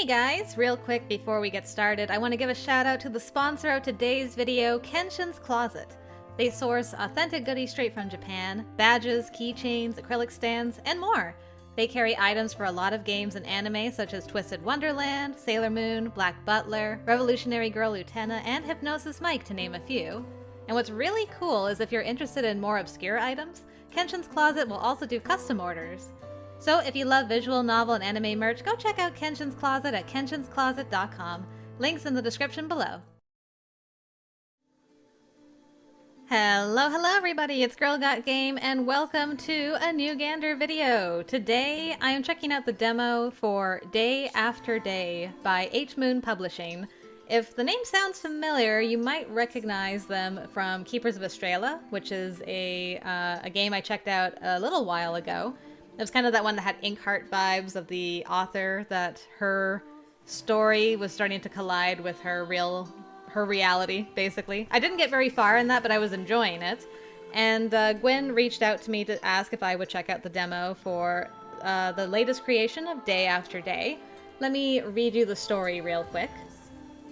Hey guys, real quick before we get started, I want to give a shout out to the sponsor of today's video, Kenshin's Closet. They source authentic goodies straight from Japan, badges, keychains, acrylic stands, and more. They carry items for a lot of games and anime such as Twisted Wonderland, Sailor Moon, Black Butler, Revolutionary Girl Utena, and Hypnosis Mike, to name a few. And what's really cool is if you're interested in more obscure items, Kenshin's Closet will also do custom orders. So if you love visual novel and anime merch, go check out Kenshin's Closet at kenshinscloset.com. Links in the description below. Hello everybody, it's GirlGotGame and welcome to a new Gander video. Today I am checking out the demo for Day After Day by H Moon Publishing. If the name sounds familiar, you might recognize them from Keepers of Estrella, which is a game I checked out a little while ago. It was kind of that one that had Inkheart vibes of the author, that her story was starting to collide with her reality, basically. I didn't get very far in that, but I was enjoying it. And Gwen reached out to me to ask if I would check out the demo for the latest creation of Day After Day. Let me read you the story real quick.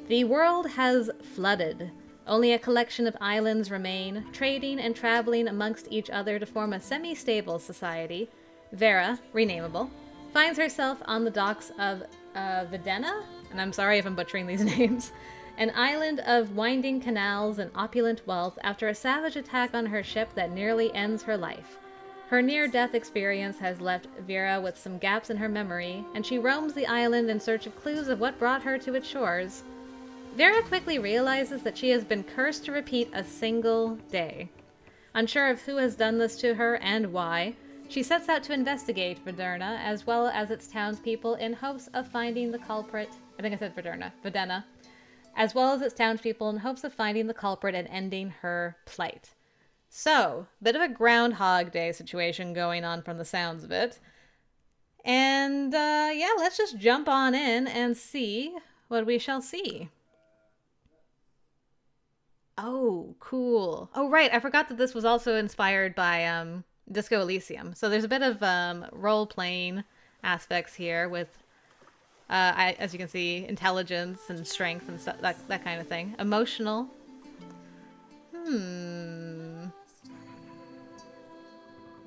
The world has flooded. Only a collection of islands remain, trading and traveling amongst each other to form a semi-stable society. Vera, renameable, finds herself on the docks of Vadena, and I'm sorry if I'm butchering these names, an island of winding canals and opulent wealth after a savage attack on her ship that nearly ends her life. Her near-death experience has left Vera with some gaps in her memory, and she roams the island in search of clues of what brought her to its shores. Vera quickly realizes that she has been cursed to repeat a single day. Unsure of who has done this to her and why, she sets out to investigate Vadena as well as its townspeople in hopes of finding the culprit. I think I said Vadena. As well as its townspeople in hopes of finding the culprit and ending her plight. So, bit of a Groundhog Day situation going on from the sounds of it. And yeah, let's just jump on in and see what we shall see. Oh, cool. Oh, right. I forgot that this was also inspired by Disco Elysium. So there's a bit of role-playing aspects here with, as you can see, intelligence and strength and stuff, that kind of thing. Emotional.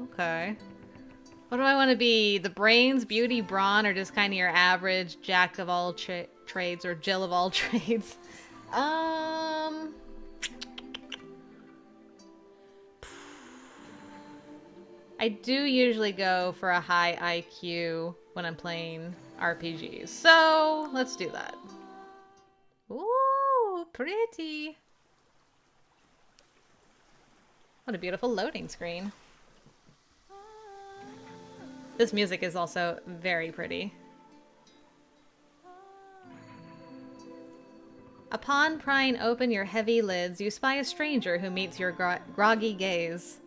Okay. What do I want to be? The brains, beauty, brawn, or just kind of your average jack of all trades or Jill of all trades? I do usually go for a high IQ when I'm playing RPGs, so let's do that. Ooh, pretty. What a beautiful loading screen. This music is also very pretty. Upon prying open your heavy lids, you spy a stranger who meets your groggy gaze.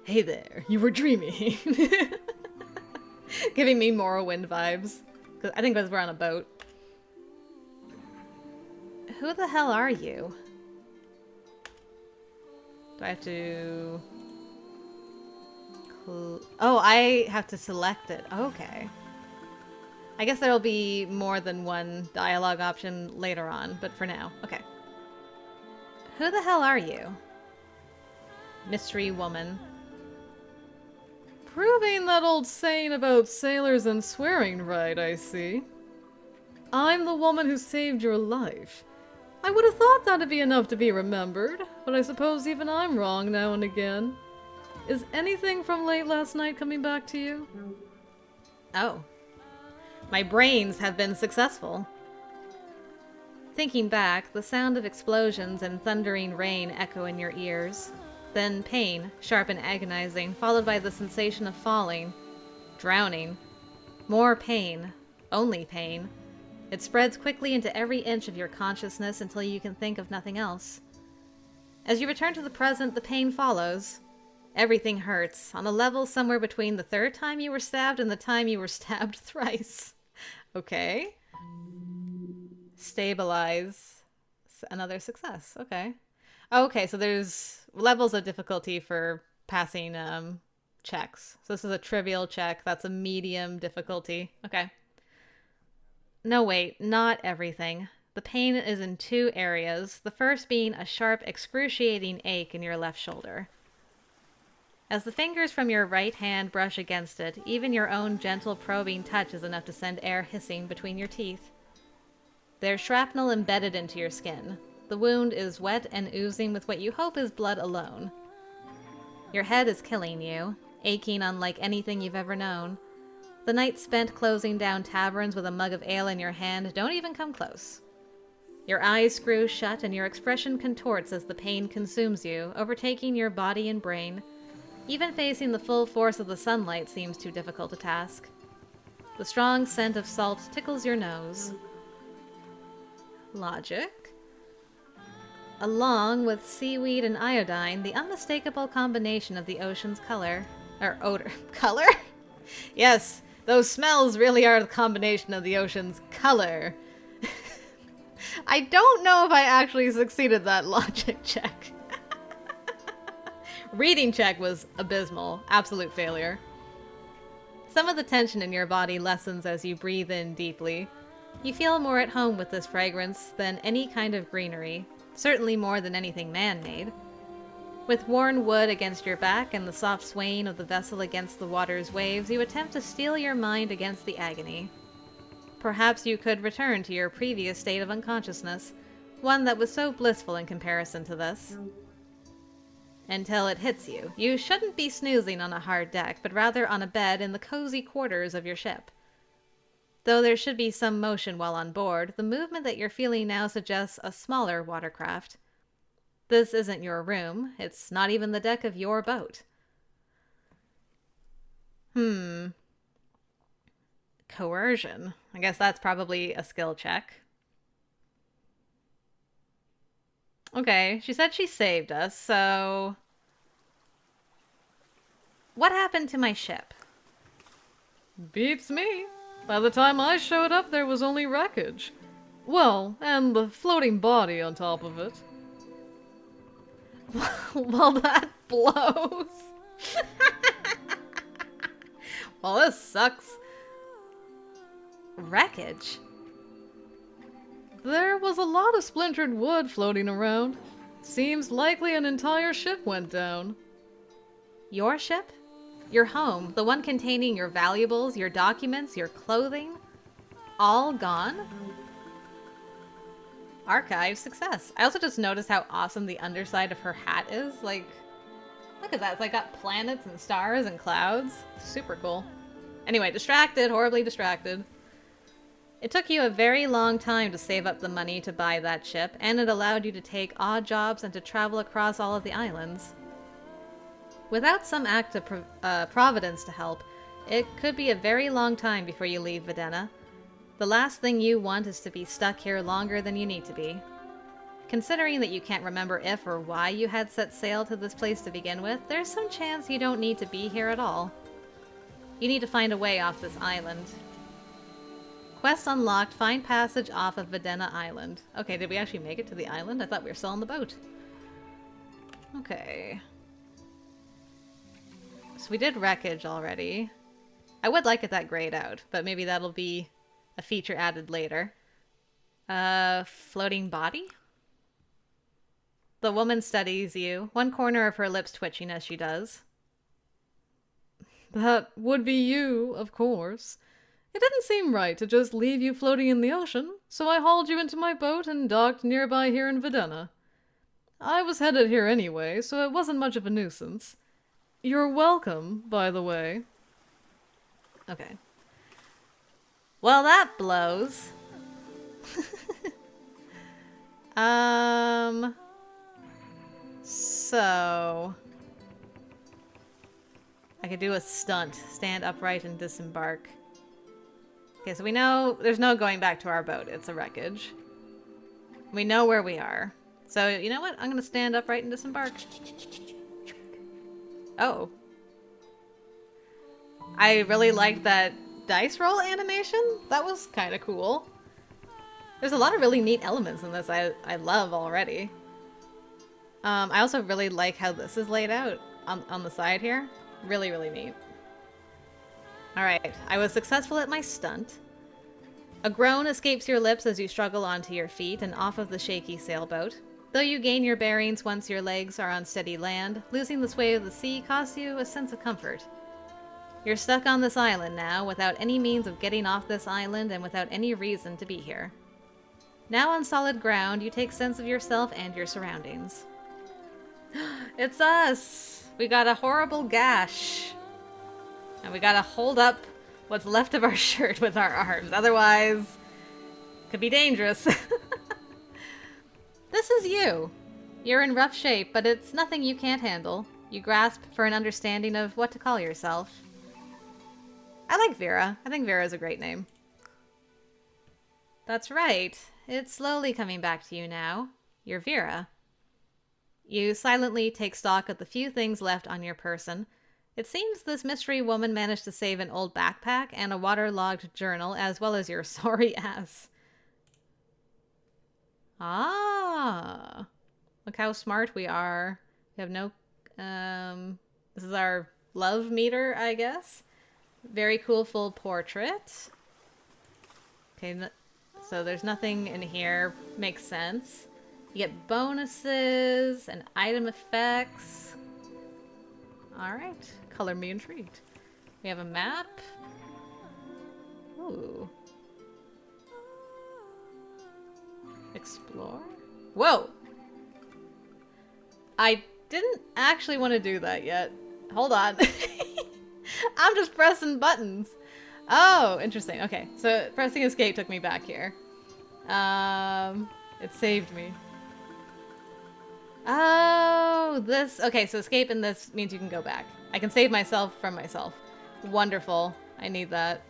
Hey there, you were dreaming. Giving me Morrowind vibes. I think because we're on a boat. Who the hell are you? Do I have to... Oh, I have to select it. Okay. I guess there'll be more than one dialogue option later on, but for now. Okay. Who the hell are you? Mystery woman. Proving that old saying about sailors and swearing right, I see. I'm the woman who saved your life. I would have thought that'd be enough to be remembered, but I suppose even I'm wrong now and again. Is anything from late last night coming back to you? Oh. My brains have been successful. Thinking back, the sound of explosions and thundering rain echo in your ears. Then pain, sharp and agonizing, followed by the sensation of falling, drowning. More pain, only pain. It spreads quickly into every inch of your consciousness until you can think of nothing else. As you return to the present, the pain follows. Everything hurts, on a level somewhere between the third time you were stabbed and the time you were stabbed thrice. Okay. Stabilize. Another success. Okay. Okay, so there's levels of difficulty for passing checks. So this is a trivial check. That's a medium difficulty. Okay. No, wait, not everything. The pain is in two areas, the first being a sharp, excruciating ache in your left shoulder. As the fingers from your right hand brush against it, even your own gentle probing touch is enough to send air hissing between your teeth. There's shrapnel embedded into your skin. The wound is wet and oozing with what you hope is blood alone. Your head is killing you, aching unlike anything you've ever known. The night spent closing down taverns with a mug of ale in your hand don't even come close. Your eyes screw shut and your expression contorts as the pain consumes you, overtaking your body and brain. Even facing the full force of the sunlight seems too difficult a task. The strong scent of salt tickles your nose. Logic. Along with seaweed and iodine, the unmistakable combination of the ocean's color. Or odor. Color? Yes, those smells really are the combination of the ocean's color. I don't know if I actually succeeded that logic check. Reading check was abysmal. Absolute failure. Some of the tension in your body lessens as you breathe in deeply. You feel more at home with this fragrance than any kind of greenery, certainly more than anything man-made. With worn wood against your back and the soft swaying of the vessel against the water's waves, you attempt to steel your mind against the agony. Perhaps you could return to your previous state of unconsciousness, one that was so blissful in comparison to this. Until it hits you. You shouldn't be snoozing on a hard deck, but rather on a bed in the cozy quarters of your ship. Though there should be some motion while on board, the movement that you're feeling now suggests a smaller watercraft. This isn't your room. It's not even the deck of your boat. Coercion. I guess that's probably a skill check. Okay, she said she saved us, so... What happened to my ship? Beats me. By the time I showed up, there was only wreckage. Well, and the floating body on top of it. Well, that blows. Well, this sucks. Wreckage? There was a lot of splintered wood floating around. Seems likely an entire ship went down. Your ship? Your home, the one containing your valuables, your documents, your clothing? All gone? Archive success. I also just noticed how awesome the underside of her hat is. Like, look at that. It's like got planets and stars and clouds. Super cool. Anyway, distracted, horribly distracted. It took you a very long time to save up the money to buy that ship, and it allowed you to take odd jobs and to travel across all of the islands. Without some act of providence to help, it could be a very long time before you leave Vadena. The last thing you want is to be stuck here longer than you need to be. Considering that you can't remember if or why you had set sail to this place to begin with, there's some chance you don't need to be here at all. You need to find a way off this island. Quest unlocked, find passage off of Vadena Island. Okay, did we actually make it to the island? I thought we were still on the boat. Okay. So we did wreckage already. I would like it that grayed out, but maybe that'll be a feature added later. Floating body? The woman studies you, one corner of her lips twitching as she does. That would be you, of course. It didn't seem right to just leave you floating in the ocean, so I hauled you into my boat and docked nearby here in Vadena. I was headed here anyway, so it wasn't much of a nuisance. You're welcome, by the way. Okay. Well, that blows. So... I could do a stunt. Stand upright and disembark. Okay, so we know there's no going back to our boat. It's a wreckage. We know where we are. So, you know what? I'm gonna stand upright and disembark. Oh. I really liked that dice roll animation. That was kind of cool. There's a lot of really neat elements in this I love already. I also really like how this is laid out on the side here. Really, really neat. Alright, I was successful at my stunt. A groan escapes your lips as you struggle onto your feet and off of the shaky sailboat. Though you gain your bearings once your legs are on steady land, losing the sway of the sea costs you a sense of comfort. You're stuck on this island now, without any means of getting off this island and without any reason to be here. Now on solid ground, you take sense of yourself and your surroundings. It's us! We got a horrible gash. And we gotta hold up what's left of our shirt with our arms, otherwise could be dangerous. This is you. You're in rough shape, but it's nothing you can't handle. You grasp for an understanding of what to call yourself. I like Vera. I think Vera is a great name. That's right. It's slowly coming back to you now. You're Vera. You silently take stock of the few things left on your person. It seems this mystery woman managed to save an old backpack and a waterlogged journal, as well as your sorry ass. Ah. Look how smart we are. We have no... this is our love meter, I guess. Very cool full portrait. Okay, so there's nothing in here. Makes sense. You get bonuses and item effects. Alright. Color me intrigued. We have a map. Ooh. Explore? Whoa! I didn't actually want to do that yet. Hold on. I'm just pressing buttons. Oh, interesting. Okay, so pressing escape took me back here. It saved me. Oh, this... Okay, so escape in this means you can go back. I can save myself from myself. Wonderful. I need that.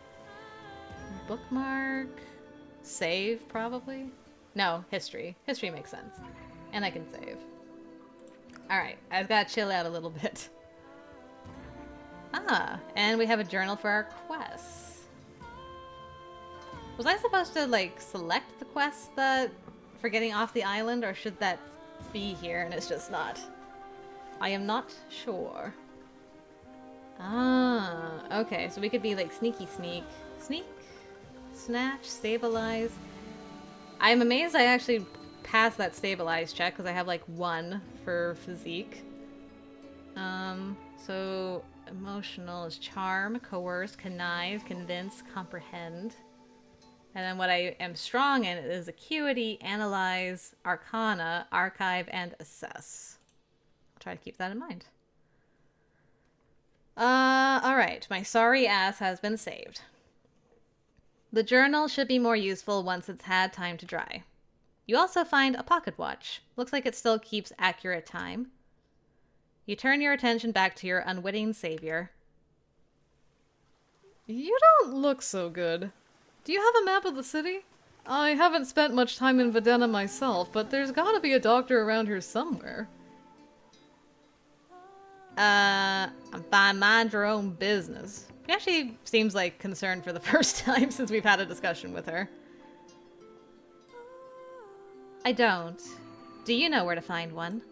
Bookmark. Save, probably? No, history. History makes sense. And I can save. Alright, I've got to chill out a little bit. Ah, and we have a journal for our quests. Was I supposed to, like, select the quests that for getting off the island, or should that be here and it's just not? I am not sure. Ah, okay, so we could be like sneaky sneak. Sneak? Snatch? Stabilize? I'm amazed I actually passed that stabilize check because I have like 1 for physique. So emotional is charm, coerce, connive, convince, comprehend. And then what I am strong in is acuity, analyze, arcana, archive, and assess. I'll try to keep that in mind. Alright, my sorry ass has been saved. The journal should be more useful once it's had time to dry. You also find a pocket watch. Looks like it still keeps accurate time. You turn your attention back to your unwitting savior. You don't look so good. Do you have a map of the city? I haven't spent much time in Vadena myself, but there's gotta be a doctor around here somewhere. I'm fine, mind your own business. She actually seems like concerned for the first time since we've had a discussion with her. I don't. Do you know where to find one?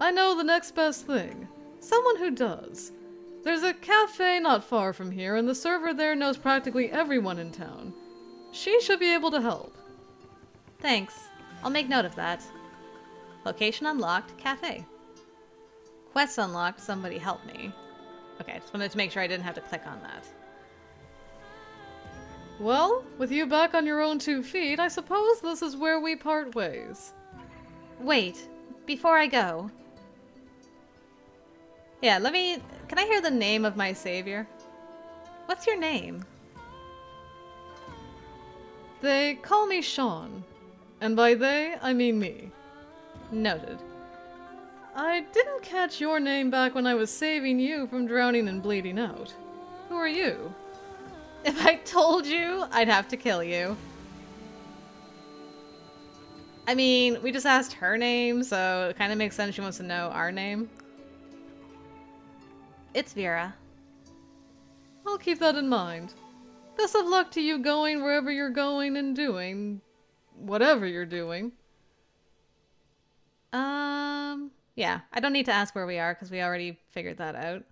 I know the next best thing. Someone who does. There's a cafe not far from here, and the server there knows practically everyone in town. She should be able to help. Thanks. I'll make note of that. Location unlocked, cafe. Quest unlocked, somebody help me. Okay, just wanted to make sure I didn't have to click on that. Well, with you back on your own 2 feet, I suppose this is where we part ways. Wait, before I go. Yeah, can I hear the name of my savior? What's your name? They call me Sean. And by they, I mean me. Noted. I didn't catch your name back when I was saving you from drowning and bleeding out. Who are you? If I told you, I'd have to kill you. I mean, we just asked her name, so it kind of makes sense she wants to know our name. It's Vera. I'll keep that in mind. Best of luck to you going wherever you're going and doing whatever you're doing. Yeah, I don't need to ask where we are because we already figured that out.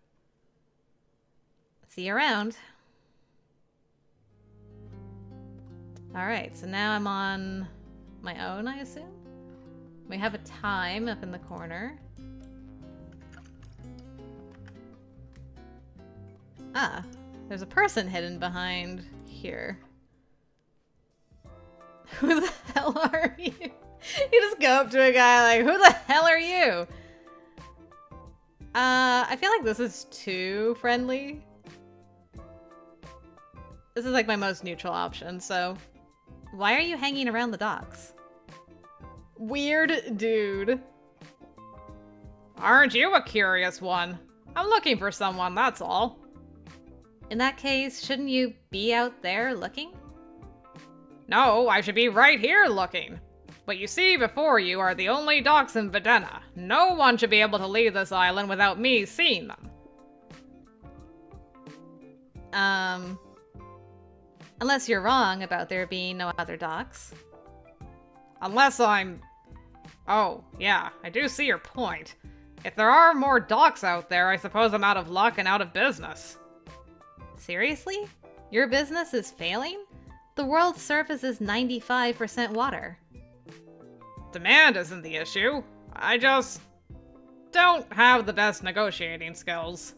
See you around. Alright, so now I'm on my own, I assume? We have a time up in the corner. Ah, there's a person hidden behind here. Who the hell are you? You just go up to a guy like, who the hell are you? I feel like this is too friendly. This is like my most neutral option, so... Why are you hanging around the docks? Weird dude. Aren't you a curious one? I'm looking for someone, that's all. In that case, shouldn't you be out there looking? No, I should be right here looking. But you see, before you are the only docks in Vadena. No one should be able to leave this island without me seeing them. Unless you're wrong about there being no other docks. Unless I'm... Oh, yeah, I do see your point. If there are more docks out there, I suppose I'm out of luck and out of business. Seriously? Your business is failing? The world's surface is 95% water. Demand isn't the issue. I just... don't have the best negotiating skills.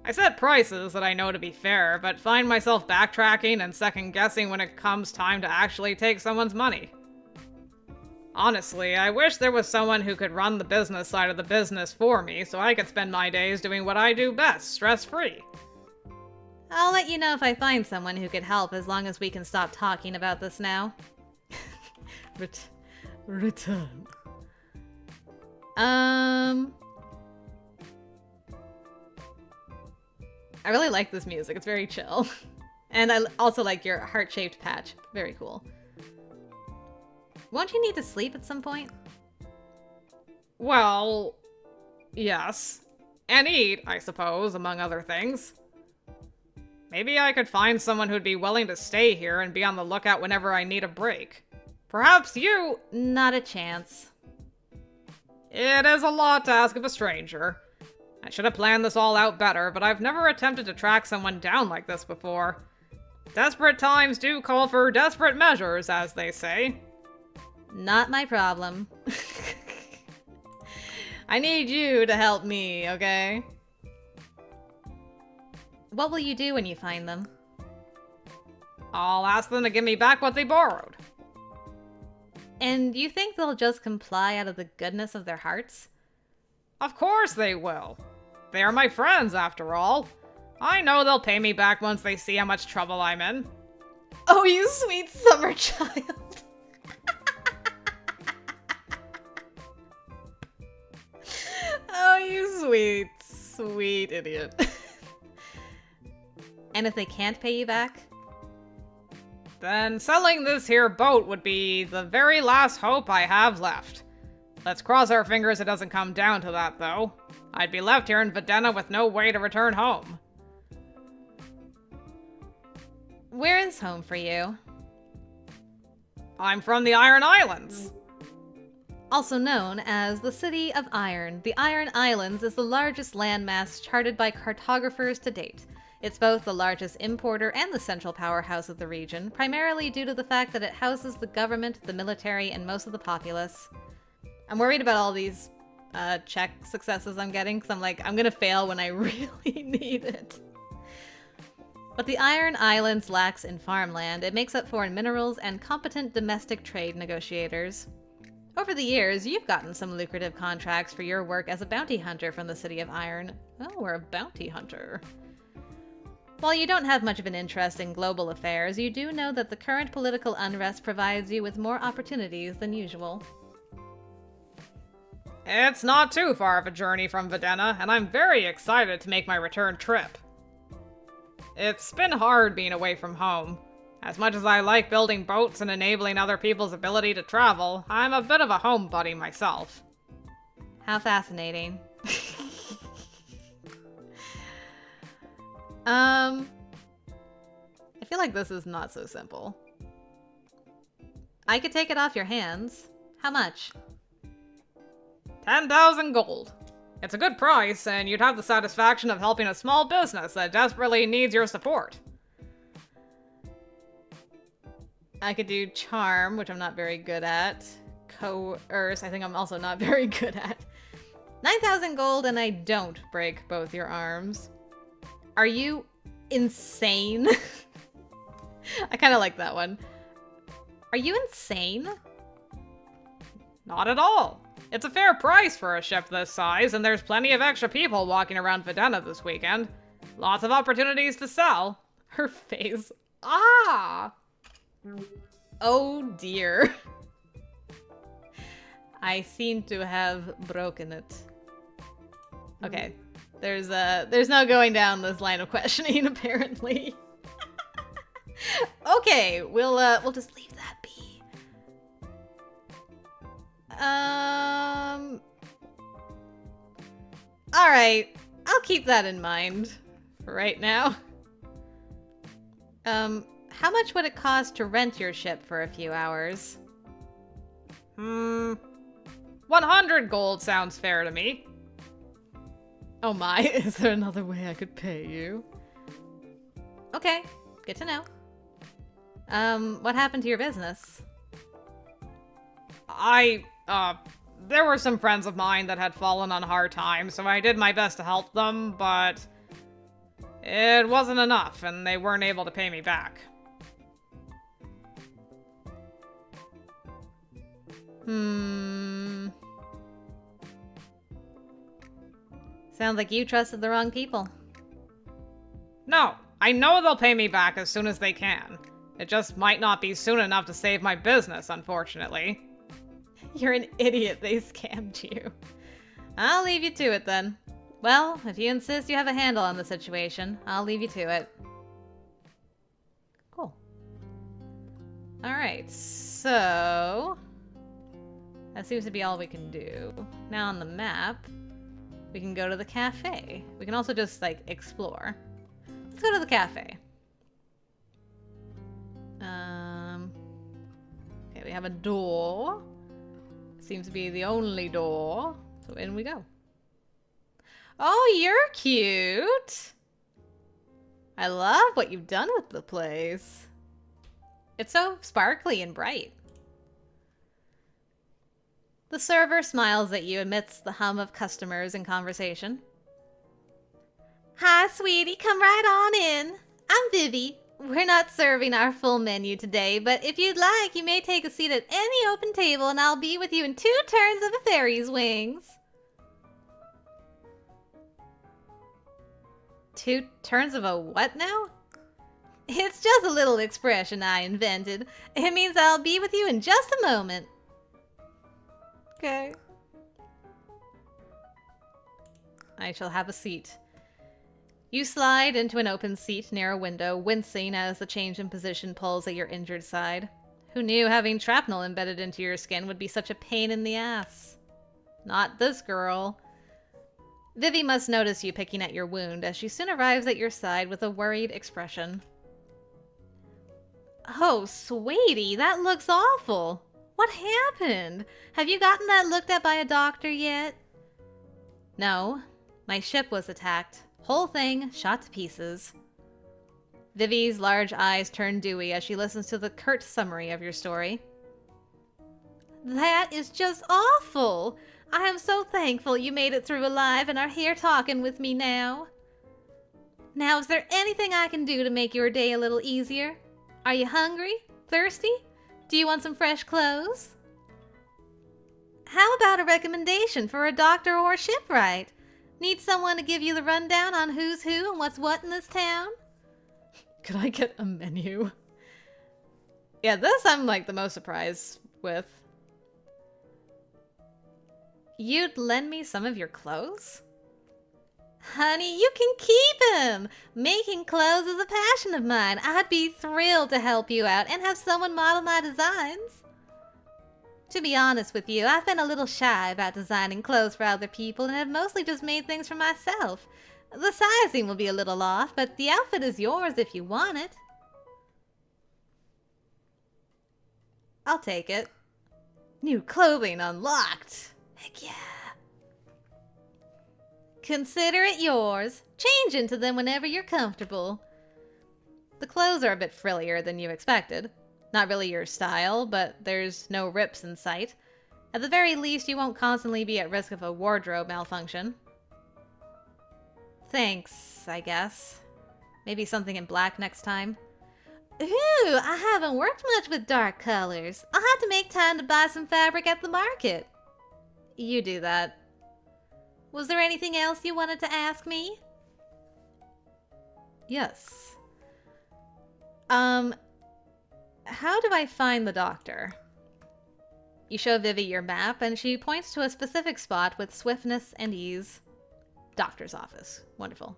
I set prices that I know to be fair, but find myself backtracking and second-guessing when it comes time to actually take someone's money. Honestly, I wish there was someone who could run the business side of the business for me so I could spend my days doing what I do best, stress-free. I'll let you know if I find someone who could help as long as we can stop talking about this now. Return. I really like this music. It's very chill. And I also like your heart-shaped patch. Very cool. Won't you need to sleep at some point? Well, yes. And eat, I suppose, among other things. Maybe I could find someone who'd be willing to stay here and be on the lookout whenever I need a break. Perhaps you... Not a chance. It is a lot to ask of a stranger. I should have planned this all out better, but I've never attempted to track someone down like this before. Desperate times do call for desperate measures, as they say. Not my problem. I need you to help me, okay? What will you do when you find them? I'll ask them to give me back what they borrowed. And you think they'll just comply out of the goodness of their hearts? Of course they will. They are my friends, after all. I know they'll pay me back once they see how much trouble I'm in. Oh, you sweet summer child. Oh, you sweet, sweet idiot. And if they can't pay you back? Then selling this here boat would be the very last hope I have left. Let's cross our fingers it doesn't come down to that, though. I'd be left here in Vadena with no way to return home. Where is home for you? I'm from the Iron Islands. Also known as the City of Iron, the Iron Islands is the largest landmass charted by cartographers to date. It's both the largest importer and the central powerhouse of the region, primarily due to the fact that it houses the government, the military, and most of the populace. I'm worried about all these check successes I'm getting, because I'm like, I'm gonna fail when I really need it. What the Iron Islands lacks in farmland, it makes up for in minerals and competent domestic trade negotiators. Over the years, you've gotten some lucrative contracts for your work as a bounty hunter from the City of Iron. Oh, we're a bounty hunter. While you don't have much of an interest in global affairs, you do know that the current political unrest provides you with more opportunities than usual. It's not too far of a journey from Vadena, and I'm very excited to make my return trip. It's been hard being away from home. As much as I like building boats and enabling other people's ability to travel, I'm a bit of a homebody myself. How fascinating. I feel like this is not so simple. I could take it off your hands. How much? 10,000 gold. It's a good price, and you'd have the satisfaction of helping a small business that desperately needs your support. I could do charm, which I'm not very good at. Coerce, I think I'm also not very good at. 9,000 gold and I don't break both your arms. Are you insane? I kind of like that one. Are you insane? Not at all. It's a fair price for a ship this size, and there's plenty of extra people walking around Vadena this weekend. Lots of opportunities to sell. Her face. Ah! Oh dear. I seem to have broken it. Okay. There's no going down this line of questioning, apparently. Okay, we'll just leave that be. Alright. I'll keep that in mind for right now. How much would it cost to rent your ship for a few hours? 100 gold sounds fair to me. Oh my, is there another way I could pay you? Okay, good to know. What happened to your business? There were some friends of mine that had fallen on hard times, so I did my best to help them, but it wasn't enough, and they weren't able to pay me back. Sounds like you trusted the wrong people. No, I know they'll pay me back as soon as they can. It just might not be soon enough to save my business, unfortunately. You're an idiot, they scammed you. I'll leave you to it then. Well, if you insist you have a handle on the situation, I'll leave you to it. Cool. Alright, so... that seems to be all we can do. Now on the map, we can go to the cafe. We can also just, like, explore. Let's go to the cafe. Okay, we have a door. Seems to be the only door. So in we go. Oh, you're cute! I love what you've done with the place. It's so sparkly and bright. The server smiles at you amidst the hum of customers and conversation. Hi, sweetie. Come right on in. I'm Vivi. We're not serving our full menu today, but if you'd like, you may take a seat at any open table and I'll be with you in 2 turns of a fairy's wings. 2 turns of a what now? It's just a little expression I invented. It means I'll be with you in just a moment. Okay. I shall have a seat. You slide into an open seat near a window, wincing as the change in position pulls at your injured side. Who knew having shrapnel embedded into your skin would be such a pain in the ass? Not this girl. Vivi must notice you picking at your wound as she soon arrives at your side with a worried expression. Oh, sweetie, that looks awful. What happened? Have you gotten that looked at by a doctor yet? No. My ship was attacked. Whole thing shot to pieces. Vivi's large eyes turn dewy as she listens to the curt summary of your story. That is just awful. I am so thankful you made it through alive and are here talking with me now. Now, is there anything I can do to make your day a little easier? Are you hungry? Thirsty? Do you want some fresh clothes? How about a recommendation for a doctor or a shipwright? Need someone to give you the rundown on who's who and what's what in this town? Could I get a menu? Yeah, this I'm like the most surprised with. You'd lend me some of your clothes? Honey, you can keep them! Making clothes is a passion of mine. I'd be thrilled to help you out and have someone model my designs. To be honest with you, I've been a little shy about designing clothes for other people and have mostly just made things for myself. The sizing will be a little off, but the outfit is yours if you want it. I'll take it. New clothing unlocked. Heck yeah. Consider it yours. Change into them whenever you're comfortable. The clothes are a bit frillier than you expected. Not really your style, but there's no rips in sight. At the very least, you won't constantly be at risk of a wardrobe malfunction. Thanks, I guess. Maybe something in black next time. Ooh, I haven't worked much with dark colors. I'll have to make time to buy some fabric at the market. You do that. Was there anything else you wanted to ask me? Yes. How do I find the doctor? You show Vivi your map, and she points to a specific spot with swiftness and ease. Doctor's office. Wonderful.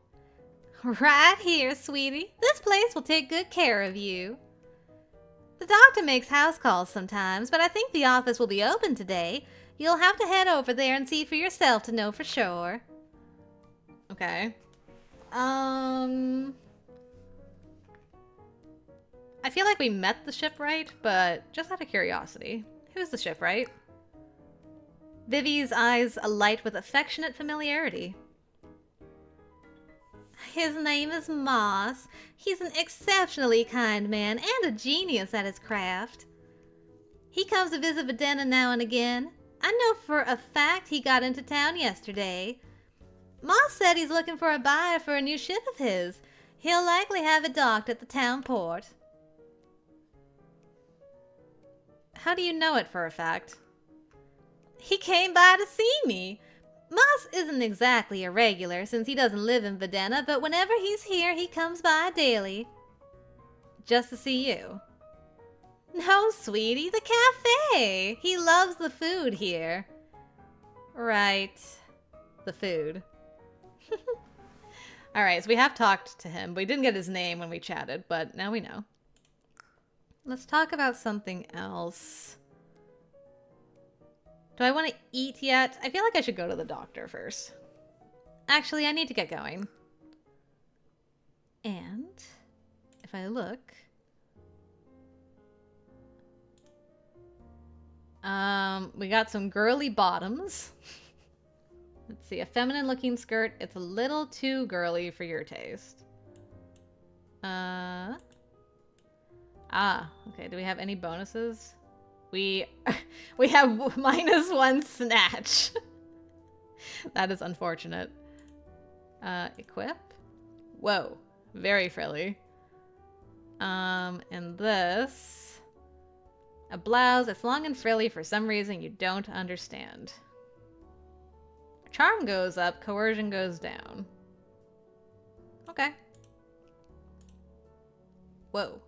Right here, sweetie. This place will take good care of you. The doctor makes house calls sometimes, but I think the office will be open today. You'll have to head over there and see for yourself to know for sure. Okay. I feel like we met the shipwright, but just out of curiosity, who's the shipwright? Vivi's eyes alight with affectionate familiarity. His name is Moss. He's an exceptionally kind man and a genius at his craft. He comes to visit Vadena now and again. I know for a fact he got into town yesterday. Moss said he's looking for a buyer for a new ship of his. He'll likely have it docked at the town port. How do you know it for a fact? He came by to see me. Moss isn't exactly a regular since he doesn't live in Vadena, but whenever he's here, he comes by daily. Just to see you? No, sweetie, the cafe. He loves the food here. Right. The food. Alright, so we have talked to him. We didn't get his name when we chatted, but now we know. Let's talk about something else. Do I want to eat yet? I feel like I should go to the doctor first. Actually, I need to get going. And if I look... we got some girly bottoms. Let's see, a feminine looking skirt. It's a little too girly for your taste. Okay, do we have any bonuses? We have -1 snatch. That is unfortunate. Equip? Whoa, very frilly. And this... a blouse. It's long and frilly for some reason you don't understand. Charm goes up, coercion goes down. Okay. Whoa.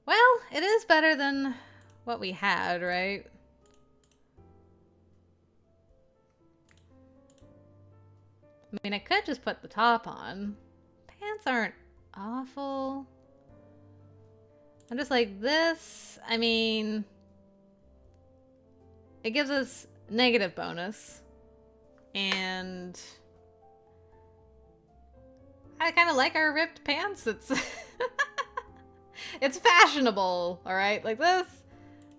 Well, it is better than what we had, right? I mean, I could just put the top on. Pants aren't awful. I'm just like, this, I mean, it gives us negative bonus. And I kind of like our ripped pants. It's it's fashionable, all right? Like this,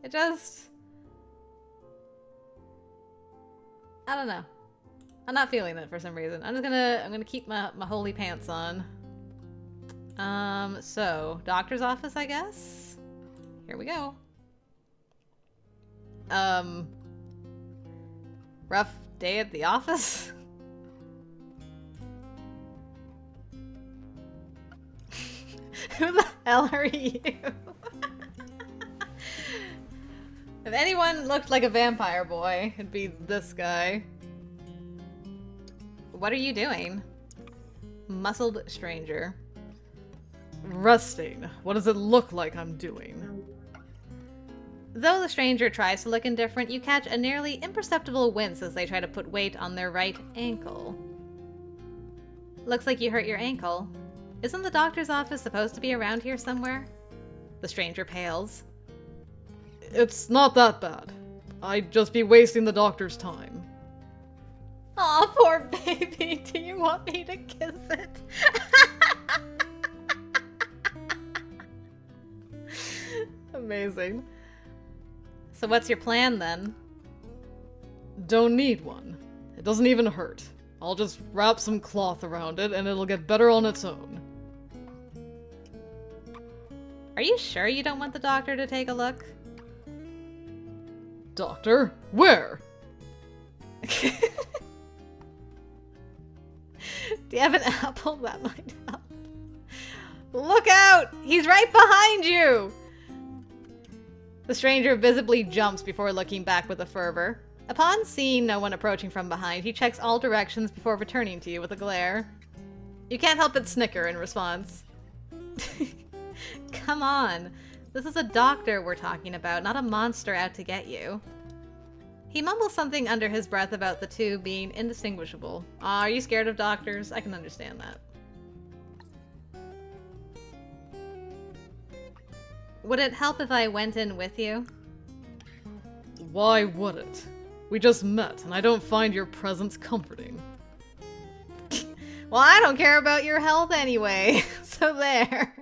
it just, I don't know. I'm not feeling it for some reason. I'm gonna keep my holy pants on. So doctor's office, I guess. Here we go. Rough day at the office. Who the hell are you? If anyone looked like a vampire boy, it'd be this guy. What are you doing? Muscled stranger. Resting. What does it look like I'm doing? Though the stranger tries to look indifferent, you catch a nearly imperceptible wince as they try to put weight on their right ankle. Looks like you hurt your ankle. Isn't the doctor's office supposed to be around here somewhere? The stranger pales. It's not that bad. I'd just be wasting the doctor's time. Aw, poor baby. Do you want me to kiss it? Amazing. So what's your plan then? Don't need one. It doesn't even hurt. I'll just wrap some cloth around it and it'll get better on its own. Are you sure you don't want the doctor to take a look? Doctor? Where? Do you have an apple? That might help. Look out! He's right behind you! The stranger visibly jumps before looking back with a fervor. Upon seeing no one approaching from behind, he checks all directions before returning to you with a glare. You can't help but snicker in response. Come on. This is a doctor we're talking about, not a monster out to get you. He mumbles something under his breath about the two being indistinguishable. Aw, are you scared of doctors? I can understand that. Would it help if I went in with you? Why would it? We just met, and I don't find your presence comforting. Well, I don't care about your health anyway, so there.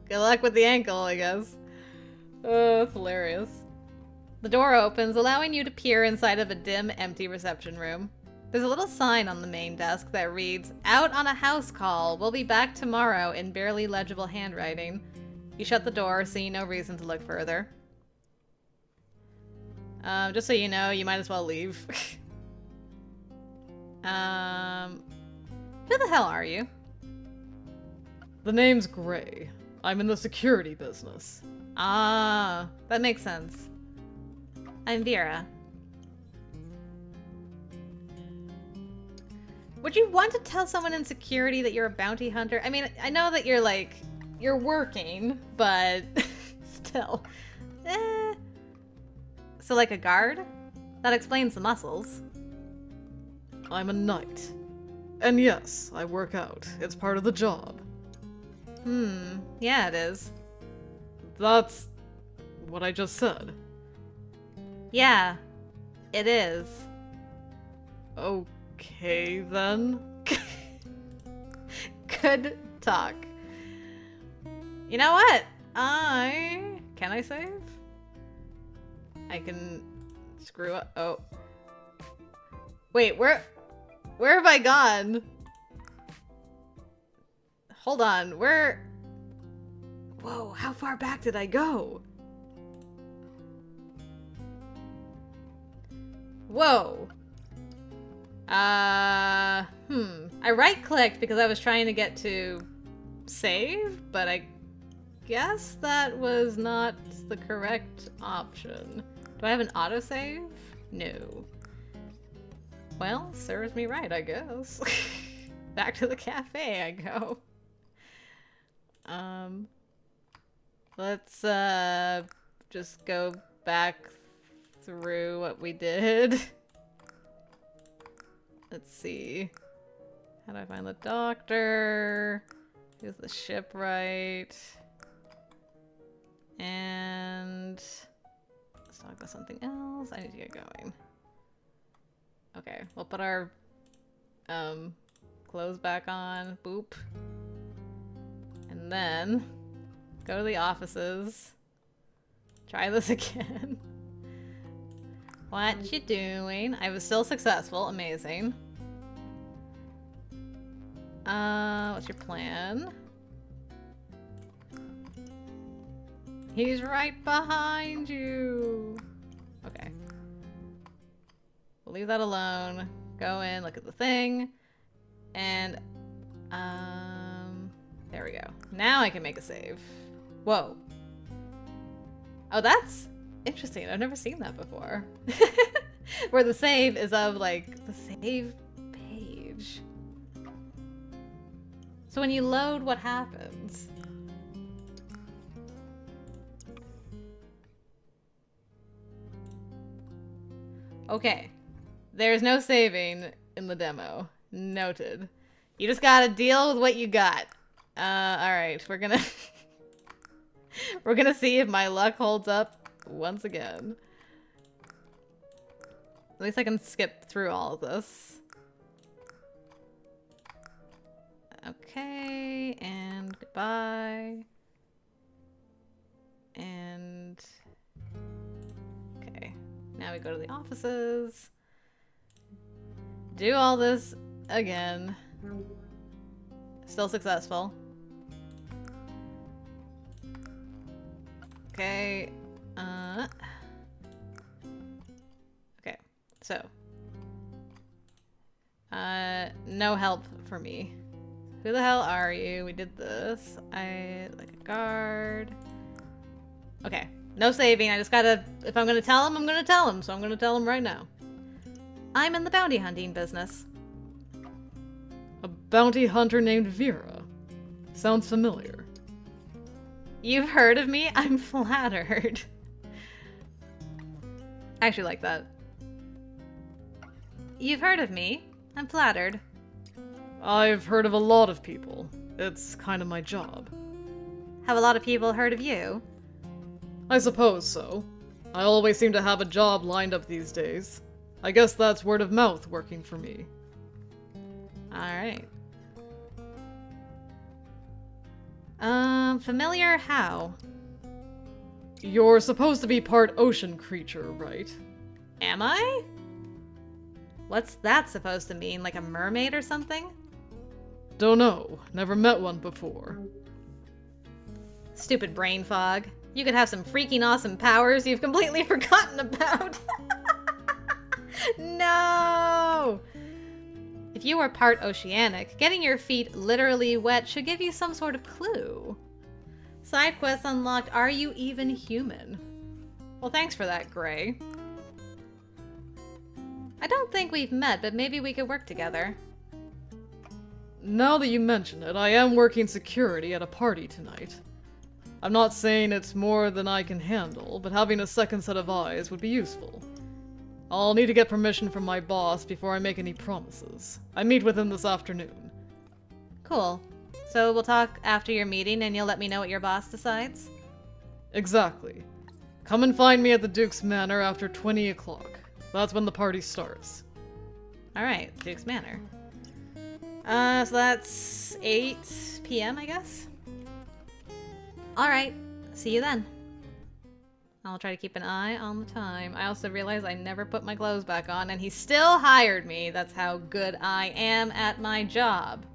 Good luck with the ankle, I guess. Oh, that's hilarious. The door opens, allowing you to peer inside of a dim, empty reception room. There's a little sign on the main desk that reads, "Out on a house call. We'll be back tomorrow," in barely legible handwriting. You shut the door, seeing no reason to look further. Just so you know, you might as well leave. Who the hell are you? The name's Gray. I'm in the security business. Ah, that makes sense. I'm Vera. Would you want to tell someone in security that you're a bounty hunter? I mean, I know that you're working, but still. So like a guard? That explains the muscles. I'm a knight. And yes, I work out. It's part of the job. Yeah, it is. That's what I just said. Yeah, it is. Okay, then. Good talk. You know what? Can I save? I can screw up. Oh. Wait, where have I gone? Hold on, where? Whoa, how far back did I go? Whoa. I right-clicked because I was trying to get to save, but I guess that was not the correct option. Do I have an autosave? No. Well, serves me right, I guess. Back to the cafe I go. Let's just go back through what we did. Let's see. How do I find the doctor? Is the shipwright? And let's talk about something else. I need to get going. Okay, we'll put our clothes back on. Boop. And then go to the offices. Try this again. What you doing? I was still successful. Amazing. What's your plan? He's right behind you. Okay. We'll leave that alone. Go in, look at the thing. And, there we go. Now I can make a save. Whoa. Oh, that's interesting. I've never seen that before. Where the save is of, like, the save page. So when you load, what happens? Okay. There's no saving in the demo. Noted. You just gotta deal with what you got. Alright. We're gonna... We're gonna see if my luck holds up once again. At least I can skip through all of this. Okay, and goodbye. And... okay. Now we go to the offices. Do all this again. still successful. Okay. Okay, so. No help for me. Who the hell are you? We did this. I like a guard. Okay, no saving. I just gotta, if I'm gonna tell him, I'm gonna tell him. So I'm gonna tell him right now. I'm in the bounty hunting business. A bounty hunter named Vera. Sounds familiar. You've heard of me? I'm flattered. I actually like that. You've heard of me? I'm flattered. I've heard of a lot of people. It's kind of my job. Have a lot of people heard of you? I suppose so. I always seem to have a job lined up these days. I guess that's word of mouth working for me. Alright. Familiar how? You're supposed to be part ocean creature, right? Am I? What's that supposed to mean? Like a mermaid or something? Don't know. Never met one before. Stupid brain fog. You could have some freaking awesome powers you've completely forgotten about. No! If you were part oceanic, getting your feet literally wet should give you some sort of clue. Side quests unlocked. Are you even human? Well, thanks for that, Gray. I don't think we've met, but maybe we could work together. Now that you mention it, I am working security at a party tonight. I'm not saying it's more than I can handle, but having a second set of eyes would be useful. I'll need to get permission from my boss before I make any promises. I meet with him this afternoon. Cool. So we'll talk after your meeting and you'll let me know what your boss decides? Exactly. Come and find me at the Duke's Manor after 20 o'clock. That's when the party starts. Alright, Duke's Manor. So that's 8 p.m., I guess? Alright, see you then. I'll try to keep an eye on the time. I also realized I never put my clothes back on, and he still hired me. That's how good I am at my job.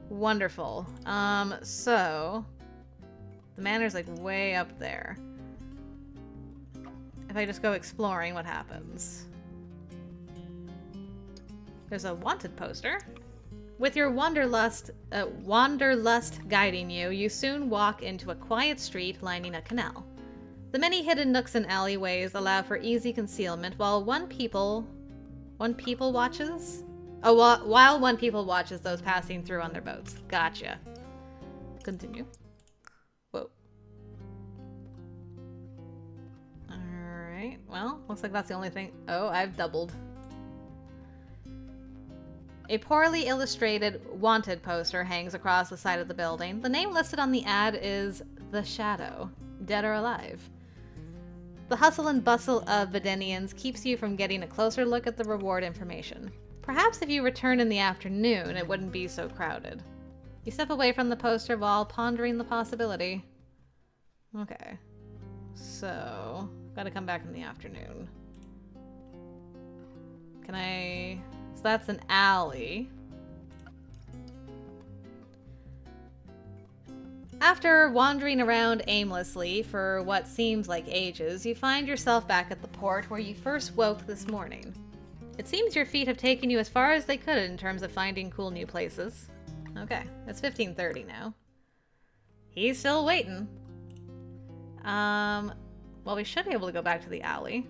Wonderful. So... the manor's like way up there. If I just go exploring, what happens? There's a wanted poster. With your wanderlust guiding you, you soon walk into a quiet street lining a canal. The many hidden nooks and alleyways allow for easy concealment while one people watches? Oh, while one people watches those passing through on their boats. Gotcha. Continue. Whoa. Alright, well, looks like that's the only thing. Oh, I've doubled. A poorly illustrated wanted poster hangs across the side of the building. The name listed on the ad is The Shadow, dead or alive. The hustle and bustle of Vadenians keeps you from getting a closer look at the reward information. Perhaps if you return in the afternoon, it wouldn't be so crowded. You step away from the poster while pondering the possibility. Okay. So, gotta come back in the afternoon. Can I... So that's an alley. After wandering around aimlessly for what seems like ages, you find yourself back at the port where you first woke this morning. It seems your feet have taken you as far as they could in terms of finding cool new places. Okay, it's 15:30 now. He's still waiting. Well, we should be able to go back to the alley.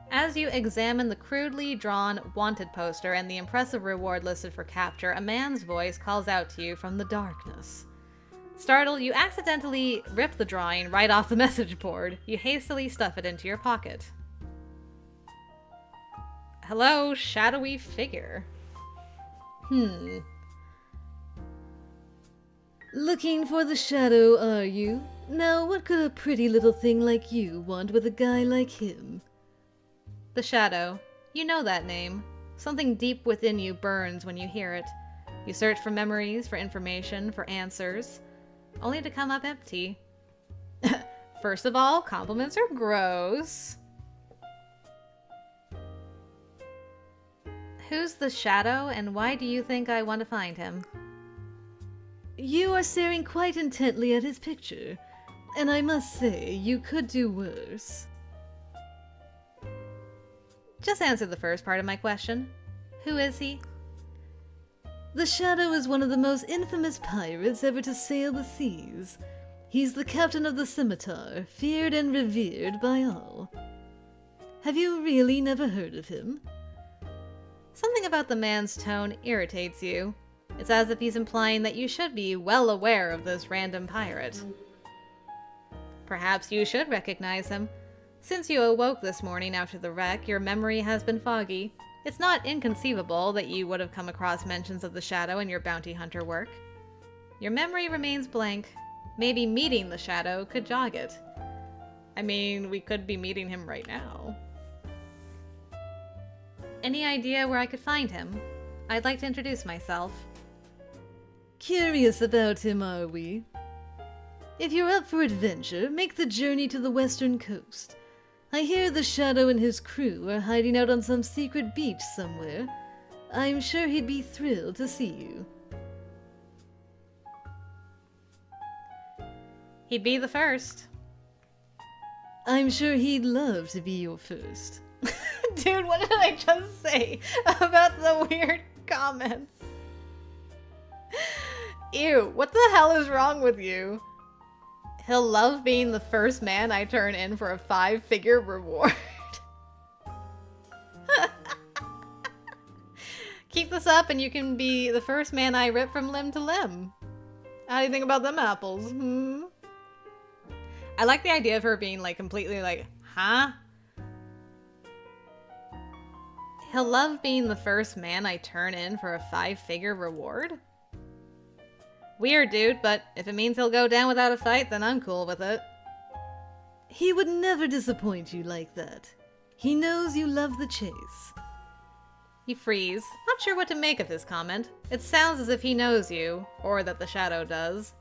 As you examine the crudely drawn wanted poster and the impressive reward listed for capture, a man's voice calls out to you from the darkness. Startled, you accidentally rip the drawing right off the message board. You hastily stuff it into your pocket. Hello, shadowy figure. Looking for the shadow, are you? Now, what could a pretty little thing like you want with a guy like him? The Shadow. You know that name. Something deep within you burns when you hear it. You search for memories, for information, for answers, only to come up empty. First of all, compliments are gross. Who's the shadow, and why do you think I want to find him? You are staring quite intently at his picture, and I must say, you could do worse. Just answer the first part of my question. Who is he? The Shadow is one of the most infamous pirates ever to sail the seas. He's the captain of the Scimitar, feared and revered by all. Have you really never heard of him? Something about the man's tone irritates you. It's as if he's implying that you should be well aware of this random pirate. Perhaps you should recognize him. Since you awoke this morning after the wreck, your memory has been foggy. It's not inconceivable that you would have come across mentions of the Shadow in your bounty hunter work. Your memory remains blank. Maybe meeting the Shadow could jog it. I mean, we could be meeting him right now. Any idea where I could find him? I'd like to introduce myself. Curious about him, are we? If you're up for adventure, make the journey to the western coast. I hear the Shadow and his crew are hiding out on some secret beach somewhere. I'm sure he'd be thrilled to see you. He'd be the first. I'm sure he'd love to be your first. Dude, what did I just say about the weird comments? Ew, what the hell is wrong with you? He'll love being the first man I turn in for a 5-figure reward. Keep this up and you can be the first man I rip from limb to limb. How do you think about them apples? I like the idea of her being like completely like, huh? He'll love being the first man I turn in for a 5-figure reward? Weird, dude, but if it means he'll go down without a fight, then I'm cool with it. He would never disappoint you like that. He knows you love the chase. You freeze, not sure what to make of his comment. It sounds as if he knows you, or that the Shadow does,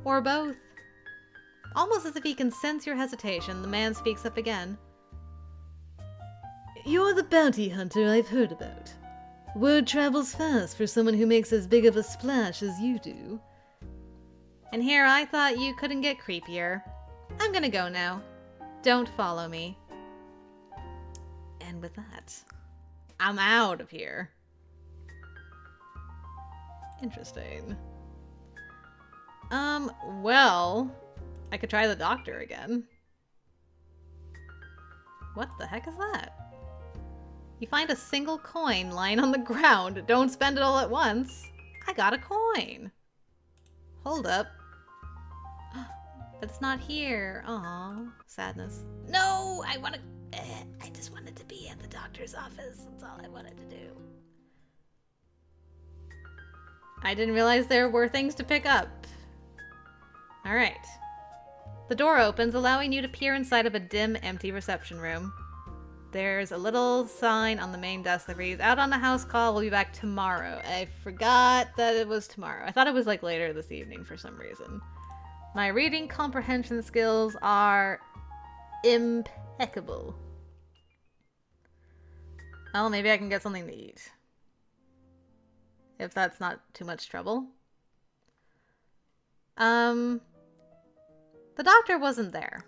or both. Almost as if he can sense your hesitation, the man speaks up again. You're the bounty hunter I've heard about. Word travels fast for someone who makes as big of a splash as you do. And here I thought you couldn't get creepier. I'm gonna go now. Don't follow me. And with that, I'm out of here. Interesting. Well, I could try the doctor again. What the heck is that? You find a single coin lying on the ground. Don't spend it all at once. I got a coin. Hold up. But it's not here. Aw, sadness. No, I just wanted to be at the doctor's office. That's all I wanted to do. I didn't realize there were things to pick up. All right. The door opens, allowing you to peer inside of a dim, empty reception room. There's a little sign on the main desk that reads, "Out on a house call, we'll be back tomorrow." I forgot that it was tomorrow. I thought it was like later this evening for some reason. My reading comprehension skills are impeccable. Well, maybe I can get something to eat. If that's not too much trouble. The doctor wasn't there.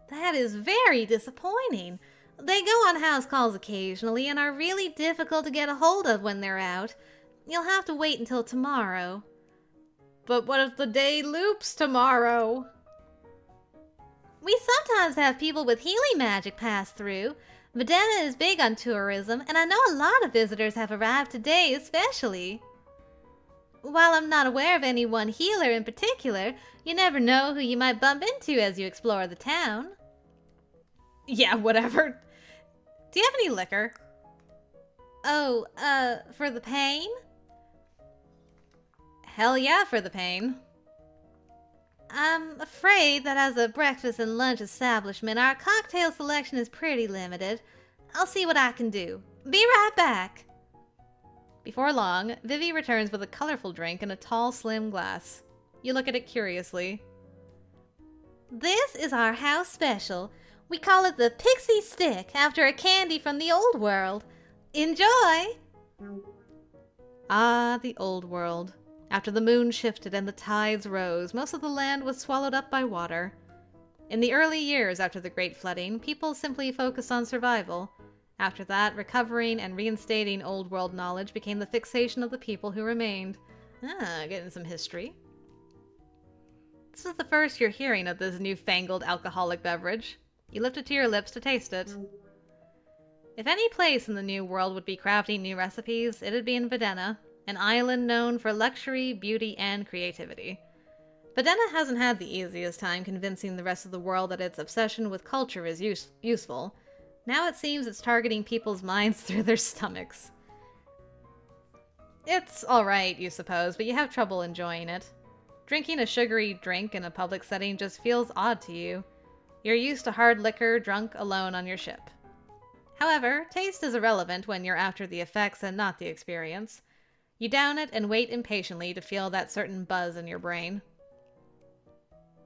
That is very disappointing. They go on house calls occasionally and are really difficult to get a hold of when they're out. You'll have to wait until tomorrow. But what if the day loops tomorrow? We sometimes have people with healing magic pass through. Vadena is big on tourism, and I know a lot of visitors have arrived today especially. While I'm not aware of any one healer in particular, you never know who you might bump into as you explore the town. Yeah, whatever. Do you have any liquor? Oh, for the pain? Hell yeah, for the pain. I'm afraid that as a breakfast and lunch establishment, our cocktail selection is pretty limited. I'll see what I can do. Be right back. Before long, Vivi returns with a colorful drink in a tall, slim glass. You look at it curiously. This is our house special. We call it the Pixie Stick, after a candy from the old world. Enjoy! Ah, the old world. After the moon shifted and the tides rose, most of the land was swallowed up by water. In the early years after the Great Flooding, people simply focused on survival. After that, recovering and reinstating old world knowledge became the fixation of the people who remained. Ah, getting some history. This is the first you're hearing of this newfangled alcoholic beverage. You lift it to your lips to taste it. If any place in the New World would be crafting new recipes, it'd be in Vadena, an island known for luxury, beauty, and creativity. Vadena hasn't had the easiest time convincing the rest of the world that its obsession with culture is useful. Now it seems it's targeting people's minds through their stomachs. It's alright, you suppose, but you have trouble enjoying it. Drinking a sugary drink in a public setting just feels odd to you. You're used to hard liquor drunk alone on your ship. However, taste is irrelevant when you're after the effects and not the experience. You down it and wait impatiently to feel that certain buzz in your brain.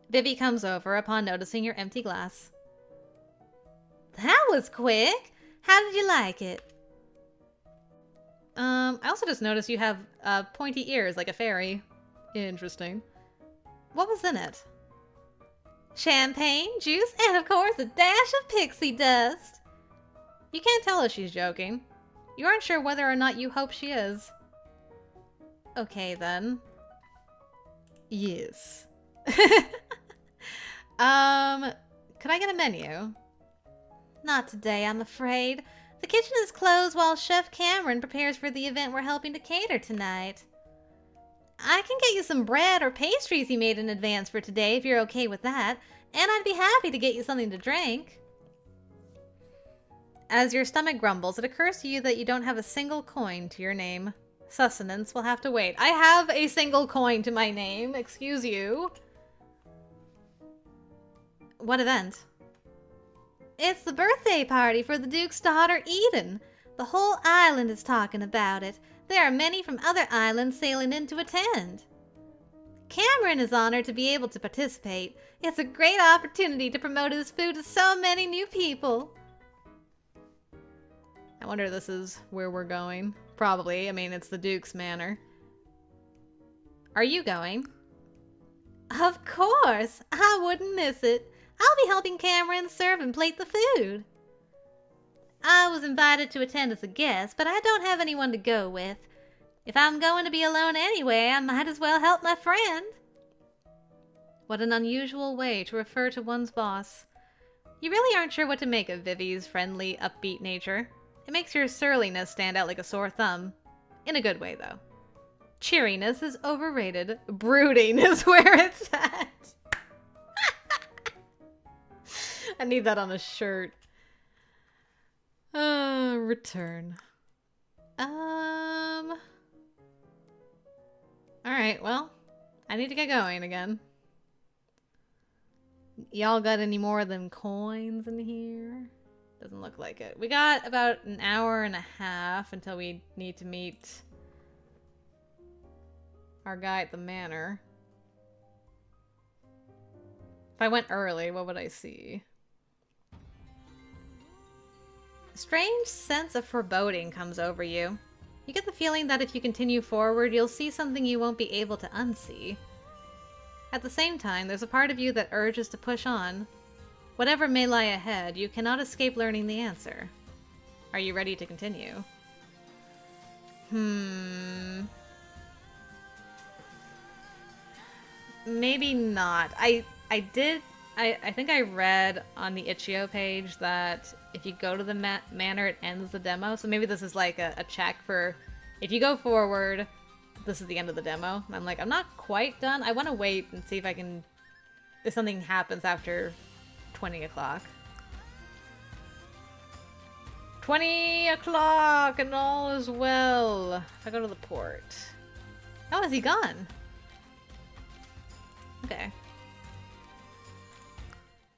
Vivi comes over upon noticing your empty glass. That was quick! How did you like it? I also just noticed you have pointy ears like a fairy. Interesting. What was in it? Champagne, juice, and of course a dash of pixie dust. You can't tell if she's joking. You aren't sure whether or not you hope she is. Okay, then. Yes. Could I get a menu? Not today, I'm afraid. The kitchen is closed while Chef Cameron prepares for the event we're helping to cater tonight. I can get you some bread or pastries he made in advance for today if you're okay with that, and I'd be happy to get you something to drink. As your stomach grumbles, it occurs to you that you don't have a single coin to your name. Sustenance will have to wait. I have a single coin to my name, excuse you. What event? It's the birthday party for the Duke's daughter, Eden. The whole island is talking about it. There are many from other islands sailing in to attend. Cameron is honored to be able to participate. It's a great opportunity to promote his food to so many new people. I wonder if this is where we're going. Probably. I mean, it's the Duke's manor. Are you going? Of course! I wouldn't miss it. I'll be helping Cameron serve and plate the food. I was invited to attend as a guest, but I don't have anyone to go with. If I'm going to be alone anyway, I might as well help my friend. What an unusual way to refer to one's boss. You really aren't sure what to make of Vivi's friendly, upbeat nature. It makes your surliness stand out like a sore thumb. In a good way, though. Cheeriness is overrated. Brooding is where it's at. I need that on a shirt. Return. Alright, well, I need to get going again. Y'all got any more of them coins in here? Doesn't look like it. We got about an hour and a half until we need to meet our guy at the manor. If I went early, what would I see? A strange sense of foreboding comes over you. You get the feeling that if you continue forward, you'll see something you won't be able to unsee. At the same time, there's a part of you that urges to push on. Whatever may lie ahead, you cannot escape learning the answer. Are you ready to continue? Maybe not. I think I read on the Itch.io page that if you go to the manor, it ends the demo. So maybe this is like a check for if you go forward, this is the end of the demo. I'm like, I'm not quite done. I want to wait and see if I can, if something happens after 20 o'clock. 20 o'clock and all is well. If I go to the port. Oh, is he gone? Okay.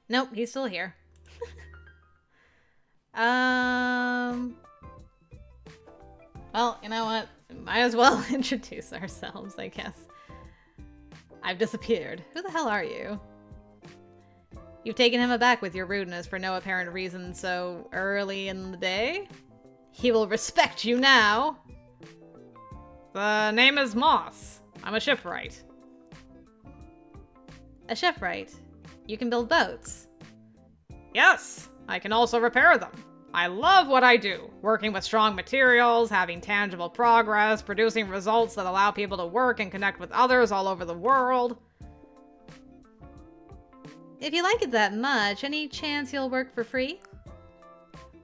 Nope, he's still here. Well, you know what? Might as well introduce ourselves, I guess. I've disappeared. Who the hell are you? You've taken him aback with your rudeness for no apparent reason so early in the day? He will respect you now. The name is Moss. I'm a shipwright. A shipwright. You can build boats. Yes, I can also repair them. I love what I do, working with strong materials, having tangible progress, producing results that allow people to work and connect with others all over the world. If you like it that much, any chance you'll work for free?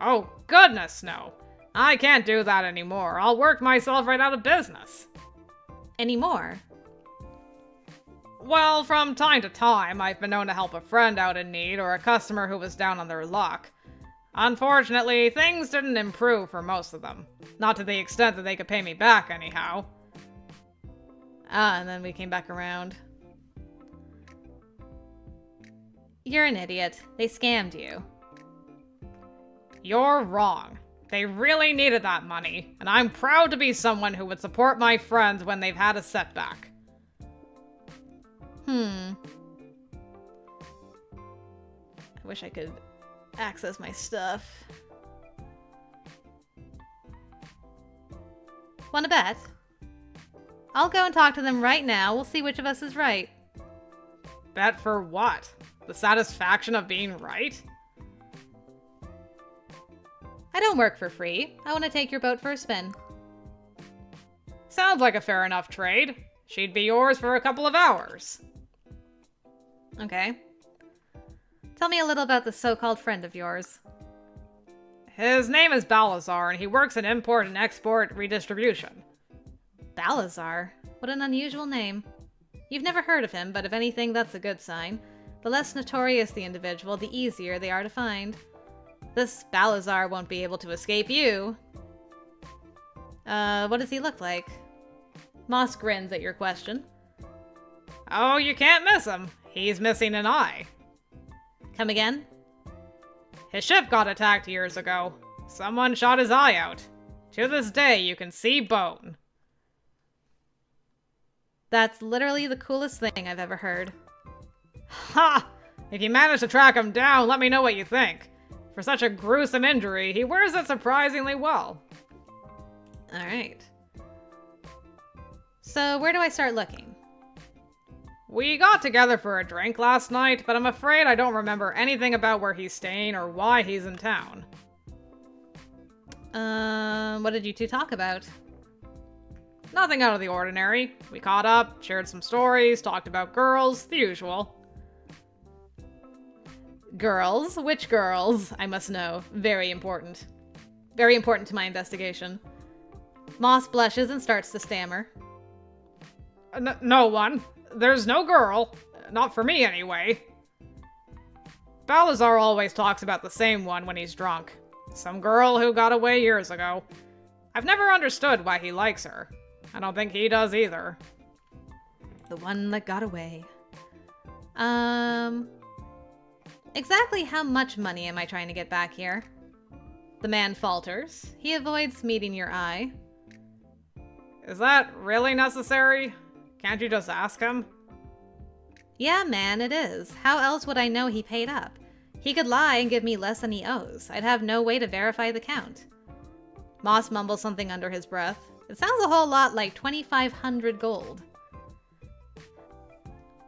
Oh, goodness, no. I can't do that anymore. I'll work myself right out of business. Any more? Well, from time to time, I've been known to help a friend out in need or a customer who was down on their luck. Unfortunately, things didn't improve for most of them. Not to the extent that they could pay me back anyhow. Ah, and then we came back around. You're an idiot. They scammed you. You're wrong. They really needed that money, and I'm proud to be someone who would support my friends when they've had a setback. I wish I could access my stuff. Wanna bet? I'll go and talk to them right now. We'll see which of us is right. Bet for what? The satisfaction of being right? I don't work for free. I want to take your boat for a spin. Sounds like a fair enough trade. She'd be yours for a couple of hours. Okay. Tell me a little about the so-called friend of yours. His name is Balazar, and he works in import and export redistribution. Balazar? What an unusual name. You've never heard of him, but if anything, that's a good sign. The less notorious the individual, the easier they are to find. This Balazar won't be able to escape you. What does he look like? Moss grins at your question. Oh, you can't miss him. He's missing an eye. Come again? His ship got attacked years ago. Someone shot his eye out. To this day, you can see bone. That's literally the coolest thing I've ever heard. Ha! If you manage to track him down, let me know what you think. For such a gruesome injury, he wears it surprisingly well. Alright. So, where do I start looking? We got together for a drink last night, but I'm afraid I don't remember anything about where he's staying or why he's in town. What did you two talk about? Nothing out of the ordinary. We caught up, shared some stories, talked about girls, the usual. Girls? Which girls? I must know. Very important. Very important to my investigation. Moss blushes and starts to stammer. No one. There's no girl. Not for me, anyway. Balazar always talks about the same one when he's drunk. Some girl who got away years ago. I've never understood why he likes her. I don't think he does either. The one that got away. Exactly how much money am I trying to get back here? The man falters. He avoids meeting your eye. Is that really necessary? Can't you just ask him? Yeah, man, it is. How else would I know he paid up? He could lie and give me less than he owes. I'd have no way to verify the count. Moss mumbles something under his breath. It sounds a whole lot like 2,500 gold.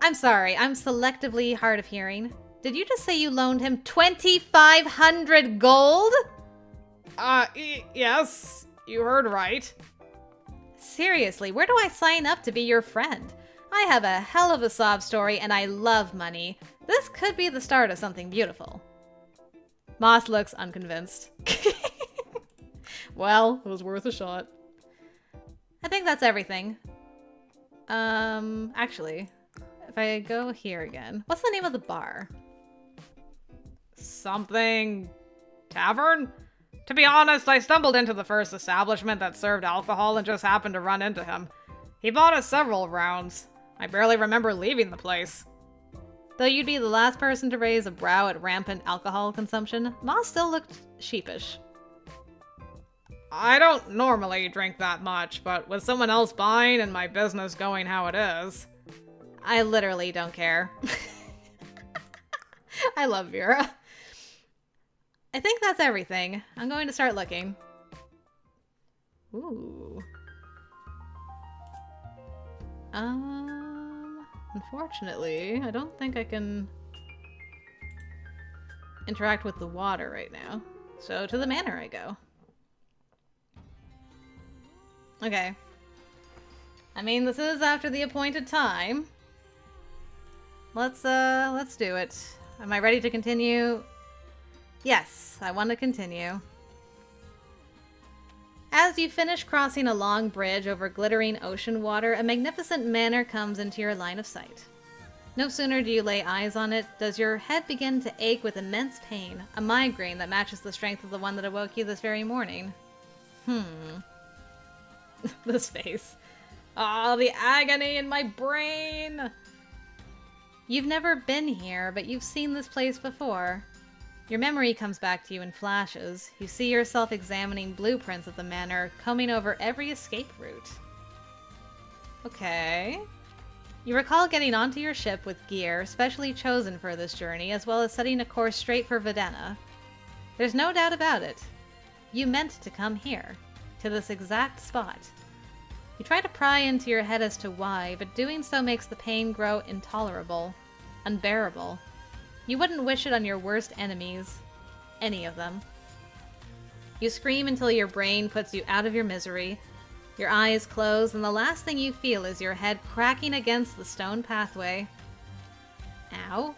I'm sorry, I'm selectively hard of hearing. Did you just say you loaned him 2,500 gold? Yes, you heard right. Seriously, where do I sign up to be your friend? I have a hell of a sob story and I love money. This could be the start of something beautiful. Moss looks unconvinced. Well, it was worth a shot. I think that's everything. Actually, if I go here again, what's the name of the bar? Something... tavern? To be honest, I stumbled into the first establishment that served alcohol and just happened to run into him. He bought us several rounds. I barely remember leaving the place. Though you'd be the last person to raise a brow at rampant alcohol consumption, Moss still looked sheepish. I don't normally drink that much, but with someone else buying and my business going how it is... I literally don't care. I love Vera. I think that's everything. I'm going to start looking. Ooh. Unfortunately, I don't think I can interact with the water right now. So to the manor I go. Okay. I mean, this is after the appointed time. Let's do it. Am I ready to continue? Yes, I want to continue. As you finish crossing a long bridge over glittering ocean water, a magnificent manor comes into your line of sight. No sooner do you lay eyes on it, does your head begin to ache with immense pain, a migraine that matches the strength of the one that awoke you this very morning. This face. Oh, the agony in my brain! You've never been here, but you've seen this place before. Your memory comes back to you in flashes. You see yourself examining blueprints of the manor, combing over every escape route. Okay. You recall getting onto your ship with gear specially chosen for this journey, as well as setting a course straight for Vadena. There's no doubt about it. You meant to come here, to this exact spot. You try to pry into your head as to why, but doing so makes the pain grow intolerable, unbearable. You wouldn't wish it on your worst enemies. Any of them. You scream until your brain puts you out of your misery. Your eyes close, and the last thing you feel is your head cracking against the stone pathway. Ow.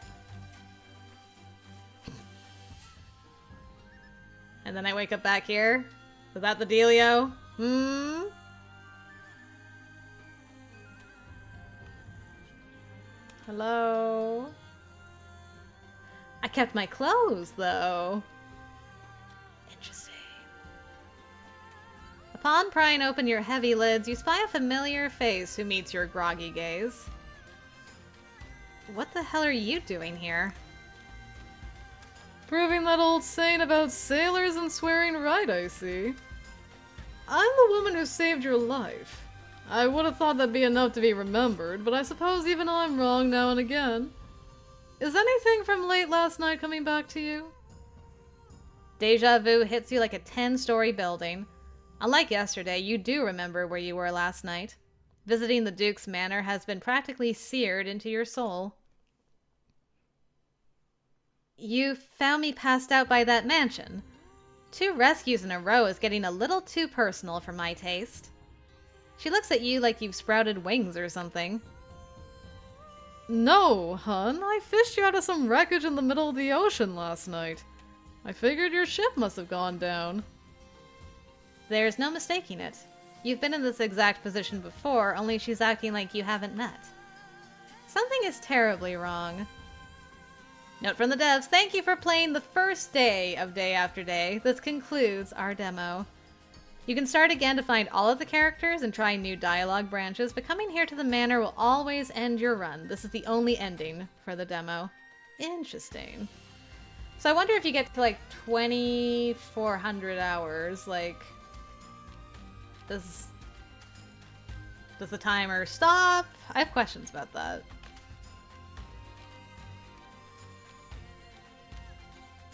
And then I wake up back here. Is that the dealio? Hello? I kept my clothes, though. Interesting. Upon prying open your heavy lids, you spy a familiar face who meets your groggy gaze. What the hell are you doing here? Proving that old saying about sailors and swearing right, I see. I'm the woman who saved your life. I would have thought that'd be enough to be remembered, but I suppose even I'm wrong now and again. Is anything from late last night coming back to you? Deja vu hits you like a 10-story building. Unlike yesterday, you do remember where you were last night. Visiting the Duke's manor has been practically seared into your soul. You found me passed out by that mansion. 2 rescues in a row is getting a little too personal for my taste. She looks at you like you've sprouted wings or something. No, hun. I fished you out of some wreckage in the middle of the ocean last night. I figured your ship must have gone down. There's no mistaking it. You've been in this exact position before, only she's acting like you haven't met. Something is terribly wrong. Note from the devs, thank you for playing the first day of Day After Day. This concludes our demo. You can start again to find all of the characters and try new dialogue branches, but coming here to the manor will always end your run. This is the only ending for the demo. Interesting. So I wonder if you get to like 2,400 hours, like, does the timer stop? I have questions about that.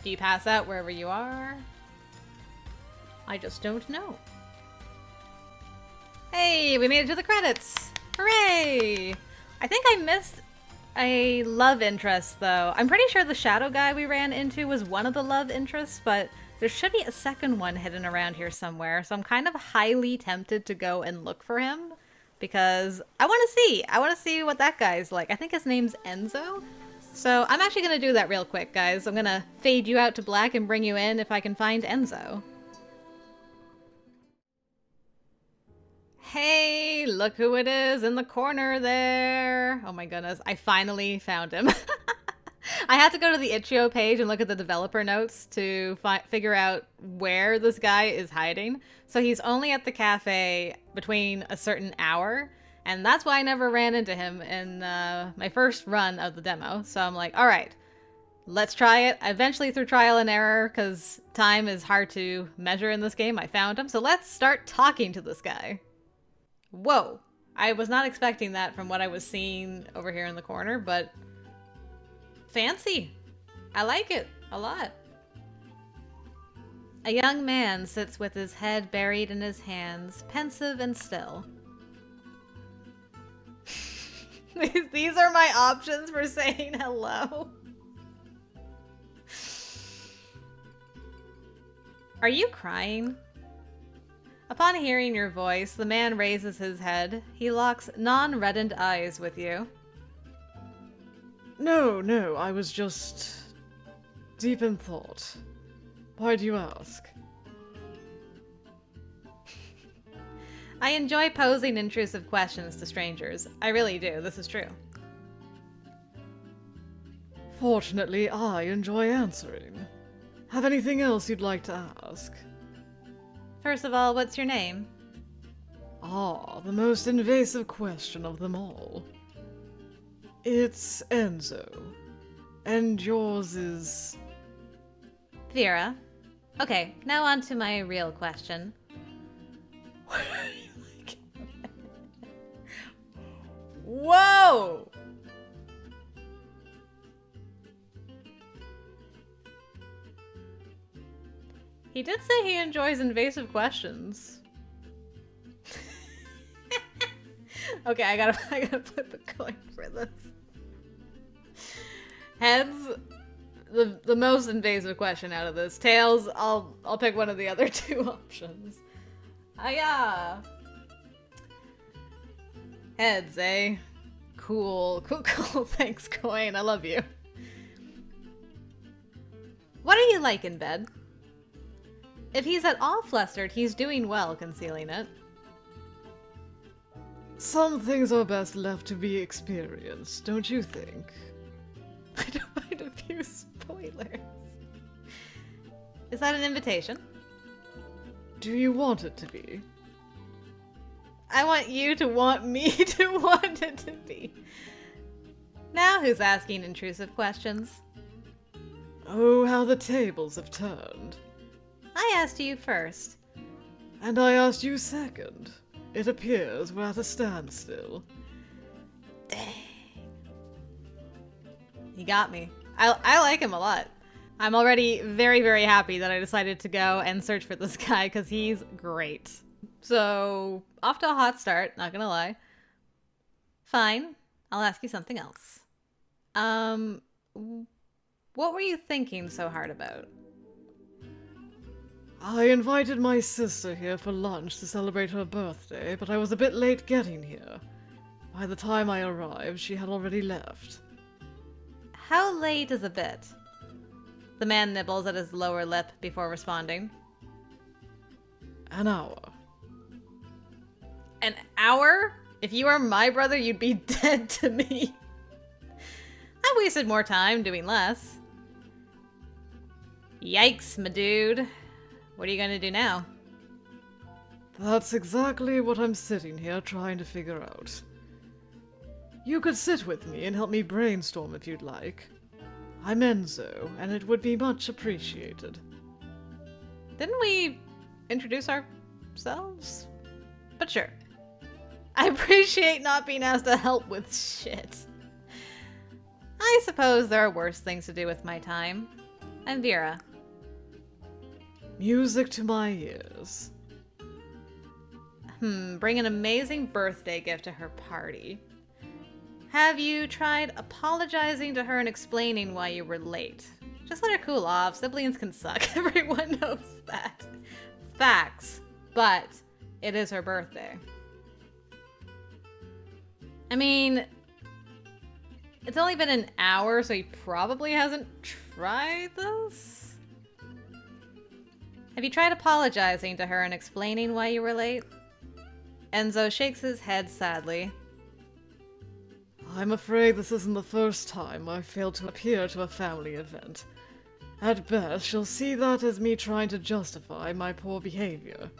Do you pass out wherever you are? I just don't know. Hey, we made it to the credits! Hooray! I think I missed a love interest, though. I'm pretty sure the shadow guy we ran into was one of the love interests, but there should be a second one hidden around here somewhere, so I'm kind of highly tempted to go and look for him, because I want to see what that guy's like. I think his name's Enzo? So I'm actually going to do that real quick, guys. I'm going to fade you out to black and bring you in if I can find Enzo. Hey, look who it is in the corner there. Oh my goodness, I finally found him. I had to go to the itch.io page and look at the developer notes to figure out where this guy is hiding. So he's only at the cafe between a certain hour, and that's why I never ran into him in my first run of the demo. So I'm like, all right, let's try it. Eventually, through trial and error, because time is hard to measure in this game, I found him. So let's start talking to this guy. Whoa, I was not expecting that from what I was seeing over here in the corner, but fancy. I like it a lot. A young man sits with his head buried in his hands, pensive and still. These are my options for saying hello. Are you crying? Upon hearing your voice, the man raises his head. He locks non-reddened eyes with you. No, I was just deep in thought. Why do you ask? I enjoy posing intrusive questions to strangers. I really do. This is true. Fortunately, I enjoy answering. Have anything else you'd like to ask? First of all, what's your name? Ah, the most invasive question of them all. It's Enzo. And yours is... Vera. Okay, now on to my real question. Whoa! He did say he enjoys invasive questions. Okay, I gotta flip a coin for this. Heads, the most invasive question out of this. Tails, I'll pick one of the other two options. Heads, eh? Cool. Thanks, coin. I love you. What are you like in bed? If he's at all flustered, he's doing well concealing it. Some things are best left to be experienced, don't you think? I don't mind a few spoilers. Is that an invitation? Do you want it to be? I want you to want me to want it to be. Now who's asking intrusive questions? Oh, how the tables have turned. I asked you first. And I asked you second. It appears we're at a standstill. He got me. I like him a lot. I'm already very, very happy that I decided to go and search for this guy because he's great. So, off to a hot start, not gonna lie. Fine, I'll ask you something else. What were you thinking so hard about? I invited my sister here for lunch to celebrate her birthday, but I was a bit late getting here. By the time I arrived, she had already left. How late is a bit? The man nibbles at his lower lip before responding. An hour. An hour? If you were my brother, you'd be dead to me. I wasted more time doing less. Yikes, my dude. What are you gonna do now? That's exactly what I'm sitting here trying to figure out. You could sit with me and help me brainstorm if you'd like. I'm Enzo, and it would be much appreciated. Didn't we introduce ourselves? But sure. I appreciate not being asked to help with shit. I suppose there are worse things to do with my time. I'm Vera. Music to my ears. Bring an amazing birthday gift to her party. Have you tried apologizing to her and explaining why you were late? Just let her cool off. Siblings can suck. Everyone knows that. Facts. But it is her birthday. I mean, it's only been an hour, so he probably hasn't tried this? Have you tried apologizing to her and explaining why you were late? Enzo shakes his head sadly. I'm afraid this isn't the first time I've failed to appear to a family event. At best, she'll see that as me trying to justify my poor behavior.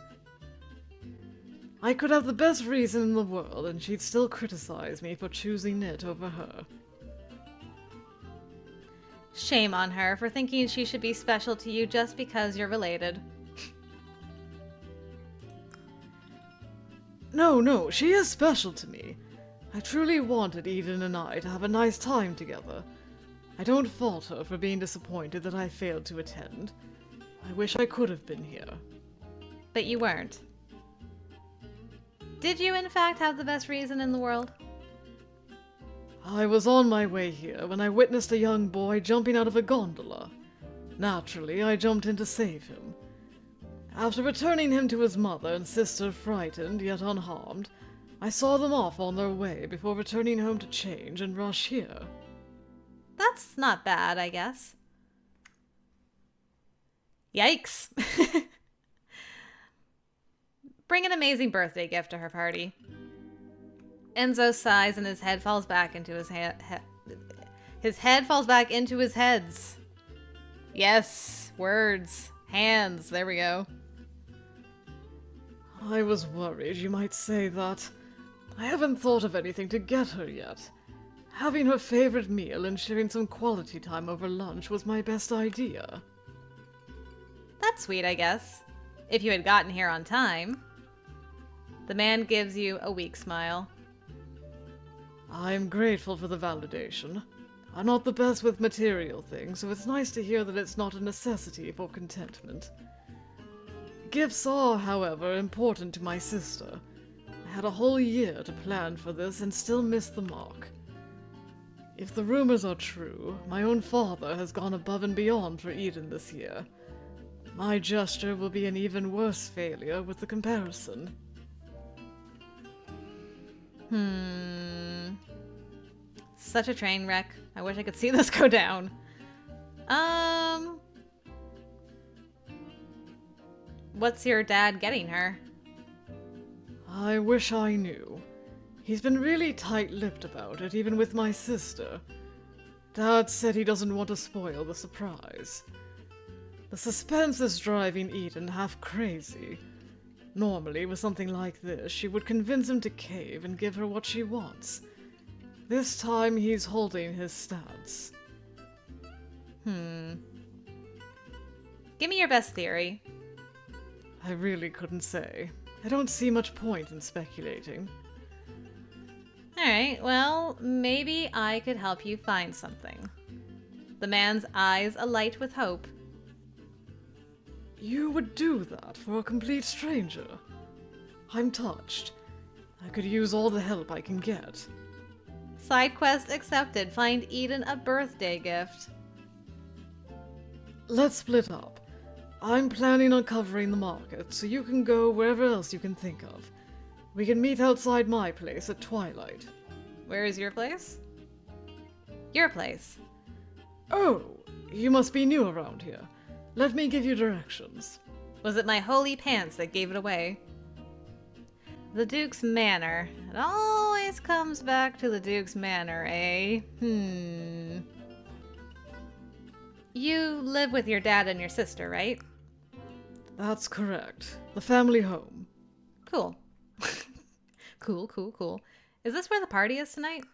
I could have the best reason in the world, and she'd still criticize me for choosing it over her. Shame on her for thinking she should be special to you just because you're related. No, she is special to me. I truly wanted Eden and I to have a nice time together. I don't fault her for being disappointed that I failed to attend. I wish I could have been here. But you weren't. Did you, in fact, have the best reason in the world? I was on my way here when I witnessed a young boy jumping out of a gondola. Naturally, I jumped in to save him. After returning him to his mother and sister frightened yet unharmed, I saw them off on their way before returning home to change and rush here. That's not bad, I guess. Yikes. Bring an amazing birthday gift to her party. Enzo sighs and his head falls back into his his head falls back into his heads. Yes, words, hands, there we go. I was worried you might say that. I haven't thought of anything to get her yet. Having her favorite meal and sharing some quality time over lunch was my best idea. That's sweet, I guess. If you had gotten here on time. The man gives you a weak smile. I'm grateful for the validation. I'm not the best with material things, so it's nice to hear that it's not a necessity for contentment. Gifts are, however, important to my sister. I had a whole year to plan for this and still missed the mark. If the rumors are true, my own father has gone above and beyond for Eden this year. My gesture will be an even worse failure with the comparison. Such a train wreck. I wish I could see this go down. What's your dad getting her? I wish I knew. He's been really tight-lipped about it, even with my sister. Dad said he doesn't want to spoil the surprise. The suspense is driving Eden half crazy. Normally, with something like this, she would convince him to cave and give her what she wants. This time, he's holding his stance. Give me your best theory. I really couldn't say. I don't see much point in speculating. Alright, well, maybe I could help you find something. The man's eyes alight with hope. You would do that for a complete stranger? I'm touched. I could use all the help I can get. Side quest accepted. Find Eden a birthday gift. Let's split up. I'm planning on covering the market, so you can go wherever else you can think of. We can meet outside my place at twilight. Where is your place? Your place. Oh, you must be new around here. Let me give you directions. Was it my holy pants that gave it away? The Duke's Manor. It always comes back to the Duke's Manor, eh? You live with your dad and your sister, right? That's correct. The family home. Cool. Cool. Is this where the party is tonight?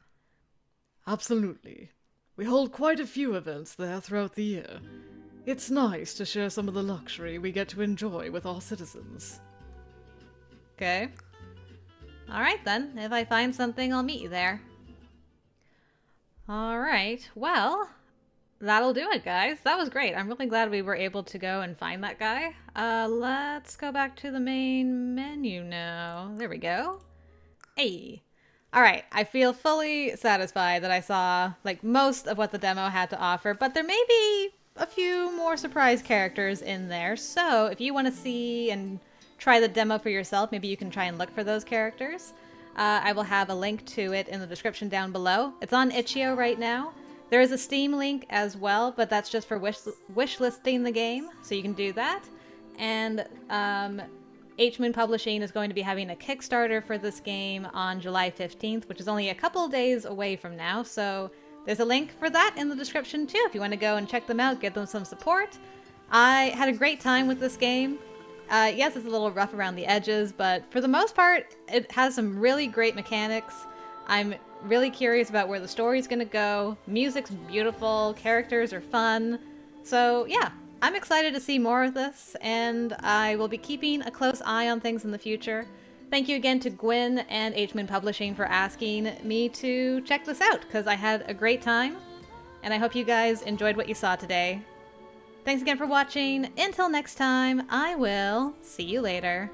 Absolutely. We hold quite a few events there throughout the year. It's nice to share some of the luxury we get to enjoy with our citizens. Okay. Alright then, if I find something, I'll meet you there. Alright, well, that'll do it, guys. That was great. I'm really glad we were able to go and find that guy. Let's go back to the main menu now. There we go. Hey. Alright, I feel fully satisfied that I saw, like, most of what the demo had to offer, but there may be a few more surprise characters in there, so if you want to see and try the demo for yourself, maybe you can try and look for those characters. I will have a link to it in the description down below. It's on itch.io right now. There is a Steam link as well, but that's just for wishlisting the game, so you can do that. And H-Moon Publishing is going to be having a Kickstarter for this game on July 15th, which is only a couple days away from now, so there's a link for that in the description too, if you want to go and check them out, give them some support. I had a great time with this game. Yes, it's a little rough around the edges, but for the most part, it has some really great mechanics. I'm really curious about where the story's gonna go. Music's beautiful, characters are fun. So yeah, I'm excited to see more of this, and I will be keeping a close eye on things in the future. Thank you again to Gwyn and H-Moon Publishing for asking me to check this out, because I had a great time, and I hope you guys enjoyed what you saw today. Thanks again for watching. Until next time, I will see you later.